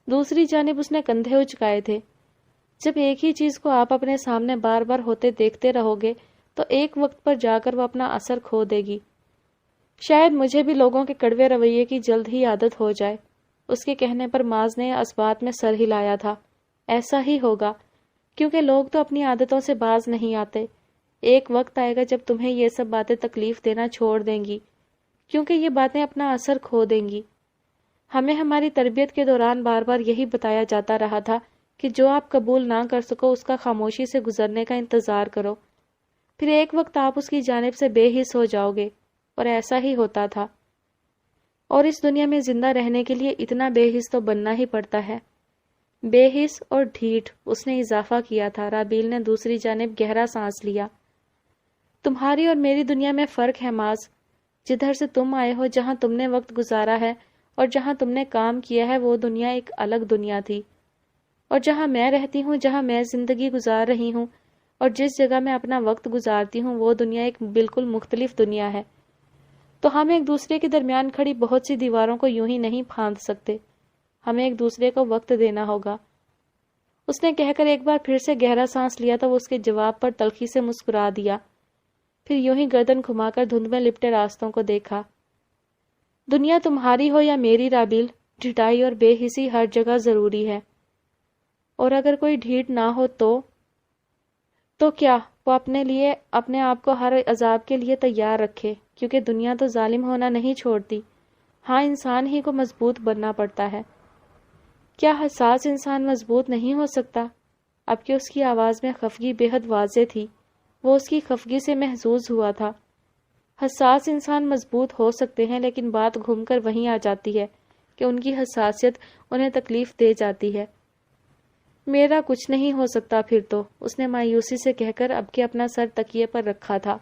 دوسری جانب اس نے کندھے اچکائے تھے۔ جب ایک ہی چیز کو آپ اپنے سامنے بار بار ہوتے دیکھتے رہو گے تو ایک وقت پر جا کر وہ اپنا اثر کھو دے گی۔ شاید مجھے بھی لوگوں کے کڑوے رویے کی جلد ہی عادت ہو جائے۔ اس کے کہنے پر معاذ نے اس بات میں سر ہلایا تھا۔ ایسا ہی ہوگا، کیونکہ لوگ تو اپنی عادتوں سے باز نہیں آتے۔ ایک وقت آئے گا جب تمہیں یہ سب باتیں تکلیف دینا چھوڑ دیں گی، کیونکہ یہ باتیں اپنا اثر کھو دیں گی۔ ہمیں ہماری تربیت کے دوران بار بار یہی بتایا جاتا رہا تھا کہ جو آپ قبول نہ کر سکو اس کا خاموشی سے گزرنے کا انتظار کرو، پھر ایک وقت آپ اس کی جانب سے بے حس ہو جاؤ گے، اور ایسا ہی ہوتا تھا۔ اور اس دنیا میں زندہ رہنے کے لیے اتنا بے حس تو بننا ہی پڑتا ہے۔ بے حس اور ڈھیٹ، اس نے اضافہ کیا تھا۔ رابیل نے دوسری جانب گہرا سانس لیا۔ تمہاری اور میری دنیا میں فرق ہے معاذ۔ جدھر سے تم آئے ہو، جہاں تم نے وقت گزارا ہے اور جہاں تم نے کام کیا ہے، وہ دنیا ایک الگ دنیا تھی۔ اور جہاں میں رہتی ہوں، جہاں میں زندگی گزار رہی ہوں اور جس جگہ میں اپنا وقت گزارتی ہوں، وہ دنیا ایک بالکل مختلف دنیا ہے۔ تو ہم ایک دوسرے کے درمیان کھڑی بہت سی دیواروں کو یوں ہی نہیں پھاند سکتے، ہمیں ایک دوسرے کو وقت دینا ہوگا۔ اس نے کہہ کر ایک بار پھر سے گہرا سانس لیا تو وہ اس کے جواب پر تلخی سے مسکرا دیا، پھر یوں ہی گردن گھما کر دھند میں لپٹے راستوں کو دیکھا۔ دنیا تمہاری ہو یا میری رابیل، ڈھٹائی اور بے حسی ہر جگہ ضروری ہے، اور اگر کوئی ڈھیٹ نہ ہو تو کیا وہ اپنے لیے اپنے آپ کو ہر عذاب کے لیے تیار رکھے، کیونکہ دنیا تو ظالم ہونا نہیں چھوڑتی۔ ہاں، انسان ہی کو مضبوط بننا پڑتا ہے۔ کیا حساس انسان مضبوط نہیں ہو سکتا؟ اب کہ اس کی آواز میں خفگی بے حد واضح تھی، وہ اس کی خفگی سے محظوظ ہوا تھا۔ حساس انسان مضبوط ہو سکتے ہیں، لیکن بات گھوم کر وہیں آ جاتی ہے کہ ان کی حساسیت انہیں تکلیف دے جاتی ہے۔ میرا کچھ نہیں ہو سکتا پھر تو، اس نے مایوسی سے کہہ کر اب کہ اپنا سر تکیے پر رکھا تھا۔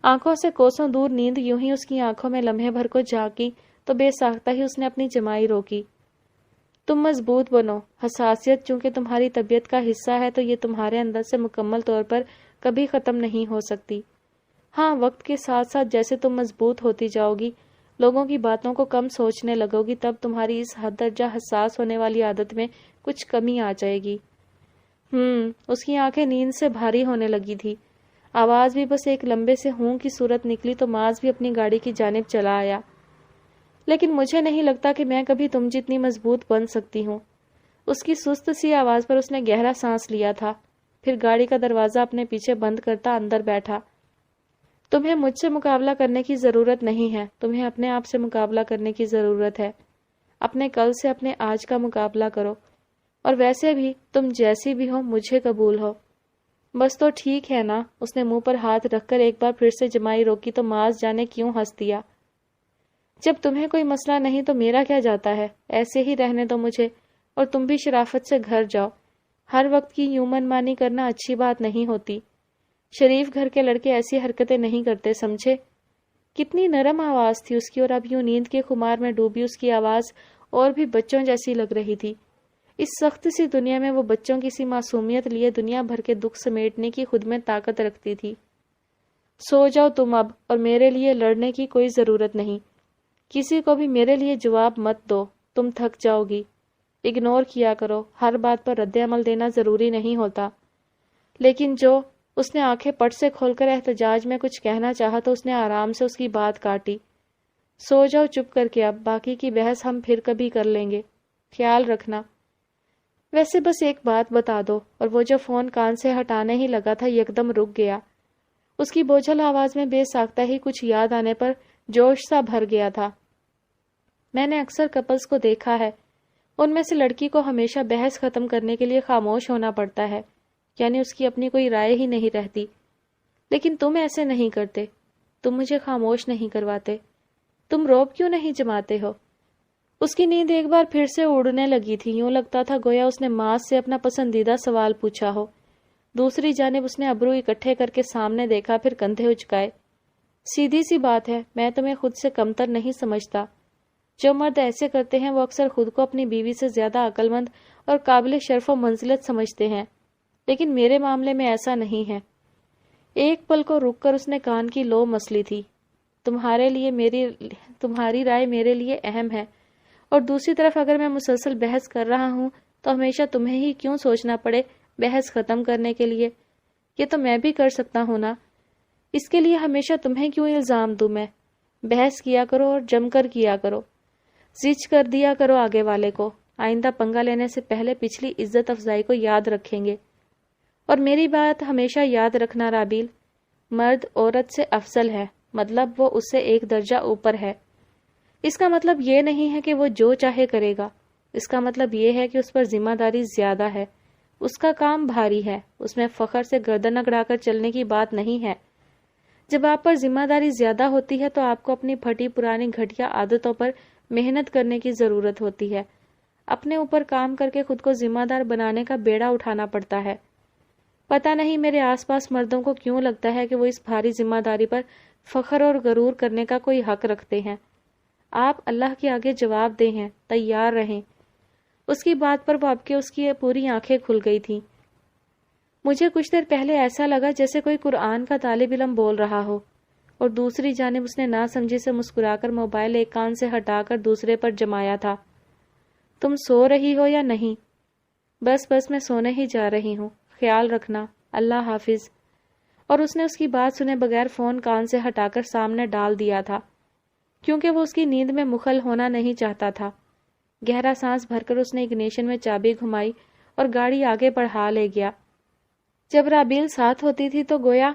آنکھوں سے کوسوں دور نیند یوں ہی اس کی آنکھوں میں لمحے بھر کو جھانکی تو بے ساختہ ہی اس نے اپنی جمائی روکی۔ تم مضبوط بنو، حساسیت چونکہ تمہاری طبیعت کا حصہ ہے تو یہ تمہارے اندر سے مکمل طور پر کبھی ختم نہیں ہو سکتی۔ ہاں، وقت کے ساتھ ساتھ جیسے تم مضبوط ہوتی جاؤ گی، لوگوں کی باتوں کو کم سوچنے لگو گی، تب تمہاری اس حد درجہ حساس ہونے والی عادت میں کچھ کمی آ جائے گی۔ اس کی آنکھیں نیند سے بھاری ہونے لگی تھی۔ آواز بھی بس ایک لمبے سے ہوں کی صورت نکلی تو معاذ بھی اپنی گاڑی کی جانب چلا آیا۔ لیکن مجھے نہیں لگتا کہ میں کبھی تم جتنی مضبوط بن سکتی ہوں۔ اس کی سست سی آواز پر اس نے گہرا سانس لیا تھا، پھر گاڑی کا دروازہ اپنے پیچھے بند کرتا اندر بیٹھا۔ تمہیں مجھ سے مقابلہ کرنے کی ضرورت نہیں ہے، تمہیں اپنے آپ سے مقابلہ کرنے کی ضرورت ہے۔ اپنے کل سے اپنے آج کا مقابلہ کرو، اور ویسے بھی تم جیسی بھی ہو مجھے قبول ہو۔ بس تو ٹھیک ہے نا؟ اس نے منہ پر ہاتھ رکھ کر ایک بار پھر سے جمائی روکی تو معاذ جانے کیوں ہنس دیا۔ جب تمہیں کوئی مسئلہ نہیں تو میرا کیا جاتا ہے، ایسے ہی رہنے دو مجھے، اور تم بھی شرافت سے گھر جاؤ۔ ہر وقت کی یوں من مانی کرنا اچھی بات نہیں ہوتی۔ شریف گھر کے لڑکے ایسی حرکتیں نہیں کرتے، سمجھے؟ کتنی نرم آواز تھی اس کی، اور اب یوں نیند کے خمار میں ڈوبی اس کی آواز اور بھی بچوں جیسی لگ رہی تھی۔ اس سخت سی دنیا میں وہ بچوں کی سی معصومیت لیے دنیا بھر کے دکھ سمیٹنے کی خود میں طاقت رکھتی تھی۔ سو جاؤ تم اب، اور میرے لیے لڑنے کی کوئی ضرورت نہیں۔ کسی کو بھی میرے لیے جواب مت دو، تم تھک جاؤ گی۔ اگنور کیا کرو، ہر بات پر رد عمل دینا ضروری نہیں ہوتا۔ لیکن اس نے آنکھیں پٹ سے کھول کر احتجاج میں کچھ کہنا چاہا تو اس نے آرام سے اس کی بات کاٹی۔ سو جاؤ چپ کر کے اب، باقی کی بحث ہم پھر کبھی کر لیں گے، خیال رکھنا۔ ویسے بس ایک بات بتا دو، اور وہ جو فون کان سے ہٹانے ہی لگا تھا یکدم رک گیا۔ اس کی بوجھل آواز میں بے ساختہ ہی کچھ یاد آنے پر جوش سا بھر گیا تھا۔ میں نے اکثر کپلز کو دیکھا ہے، ان میں سے لڑکی کو ہمیشہ بحث ختم کرنے کے لیے خاموش ہونا پڑتا ہے، یعنی اس کی اپنی کوئی رائے ہی نہیں رہتی۔ لیکن تم ایسے نہیں کرتے، تم مجھے خاموش نہیں کرواتے، تم روب کیوں نہیں جماتے ہو؟ اس کی نیند ایک بار پھر سے اڑنے لگی تھی، یوں لگتا تھا گویا اس نے معاذ سے اپنا پسندیدہ سوال پوچھا ہو۔ دوسری جانب اس نے ابرو اکٹھے کر کے سامنے دیکھا، پھر کندھے اچکائے۔ سیدھی سی بات ہے، میں تمہیں خود سے کمتر نہیں سمجھتا۔ جو مرد ایسے کرتے ہیں وہ اکثر خود کو اپنی بیوی سے زیادہ عقل مند اور قابل شرف و منزلت سمجھتے ہیں، لیکن میرے معاملے میں ایسا نہیں ہے۔ ایک پل کو رک کر اس نے کان کی لو مسلی تھی۔ تمہاری رائے میرے لیے اہم ہے، اور دوسری طرف اگر میں مسلسل بحث کر رہا ہوں تو ہمیشہ تمہیں ہی کیوں سوچنا پڑے بحث ختم کرنے کے لیے؟ یہ تو میں بھی کر سکتا ہوں نا، اس کے لیے ہمیشہ تمہیں کیوں الزام دوں میں؟ بحث کیا کرو اور جم کر کیا کرو، زج کر دیا کرو آگے والے کو۔ آئندہ پنگا لینے سے پہلے پچھلی عزت افزائی کو یاد رکھیں گے۔ اور میری بات ہمیشہ یاد رکھنا رابیل، مرد عورت سے افضل ہے، مطلب وہ اس سے ایک درجہ اوپر ہے۔ اس کا مطلب یہ نہیں ہے کہ وہ جو چاہے کرے گا، اس کا مطلب یہ ہے کہ اس پر ذمہ داری زیادہ ہے، اس کا کام بھاری ہے، اس میں فخر سے گردن اگڑا کر چلنے کی بات نہیں ہے۔ جب آپ پر ذمہ داری زیادہ ہوتی ہے تو آپ کو اپنی پھٹی پرانی گھٹیا عادتوں پر محنت کرنے کی ضرورت ہوتی ہے، اپنے اوپر کام کر کے خود کو ذمہ دار بنانے کا بیڑا اٹھانا پڑتا ہے۔ پتہ نہیں میرے آس پاس مردوں کو کیوں لگتا ہے کہ وہ اس بھاری ذمہ داری پر فخر اور غرور کرنے کا کوئی حق رکھتے ہیں۔ آپ اللہ کے آگے جواب دہ ہیں، تیار رہیں۔ اس کی بات پر وہ اب کے اس کی پوری آنکھیں کھل گئی تھیں۔ مجھے کچھ دیر پہلے ایسا لگا جیسے کوئی قرآن کا طالب علم بول رہا ہو، اور دوسری جانب اس نے نہ سمجھی سے مسکرا کر موبائل ایک کان سے ہٹا کر دوسرے پر جمایا تھا۔ تم سو رہی ہو یا نہیں؟ بس میں سونے ہی جا رہی ہوں، خیال رکھنا، اللہ حافظ۔ اور اس نے اس کی بات سنے بغیر فون کان سے ہٹا کر سامنے ڈال دیا تھا، کیونکہ وہ اس کی نیند میں مخل ہونا نہیں چاہتا تھا۔ گہرا سانس بھر کر اس نے اگنیشن میں چابی گھمائی اور گاڑی آگے بڑھا لے گیا۔ جب رابیل ساتھ ہوتی تھی تو گویا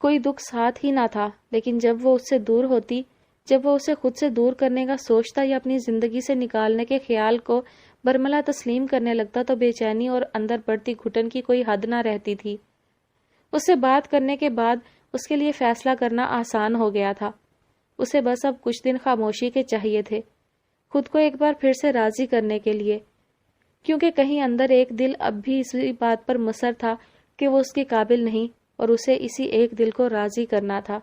کوئی دکھ ساتھ ہی نہ تھا، لیکن جب وہ اس سے دور ہوتی، جب وہ اسے خود سے دور کرنے کا سوچتا یا اپنی زندگی سے نکالنے کے خیال کو برملا تسلیم کرنے لگتا تو بے چینی اور اندر بڑھتی گھٹن کی کوئی حد نہ رہتی تھی۔ اس سے بات کرنے کے بعد اس کے لیے فیصلہ کرنا آسان ہو گیا تھا۔ اسے بس اب کچھ دن خاموشی کے چاہیے تھے، خود کو ایک بار پھر سے راضی کرنے کے لیے، کیونکہ کہیں اندر ایک دل اب بھی اسی بات پر مصر تھا کہ وہ اس کے قابل نہیں، اور اسے اسی ایک دل کو راضی کرنا تھا۔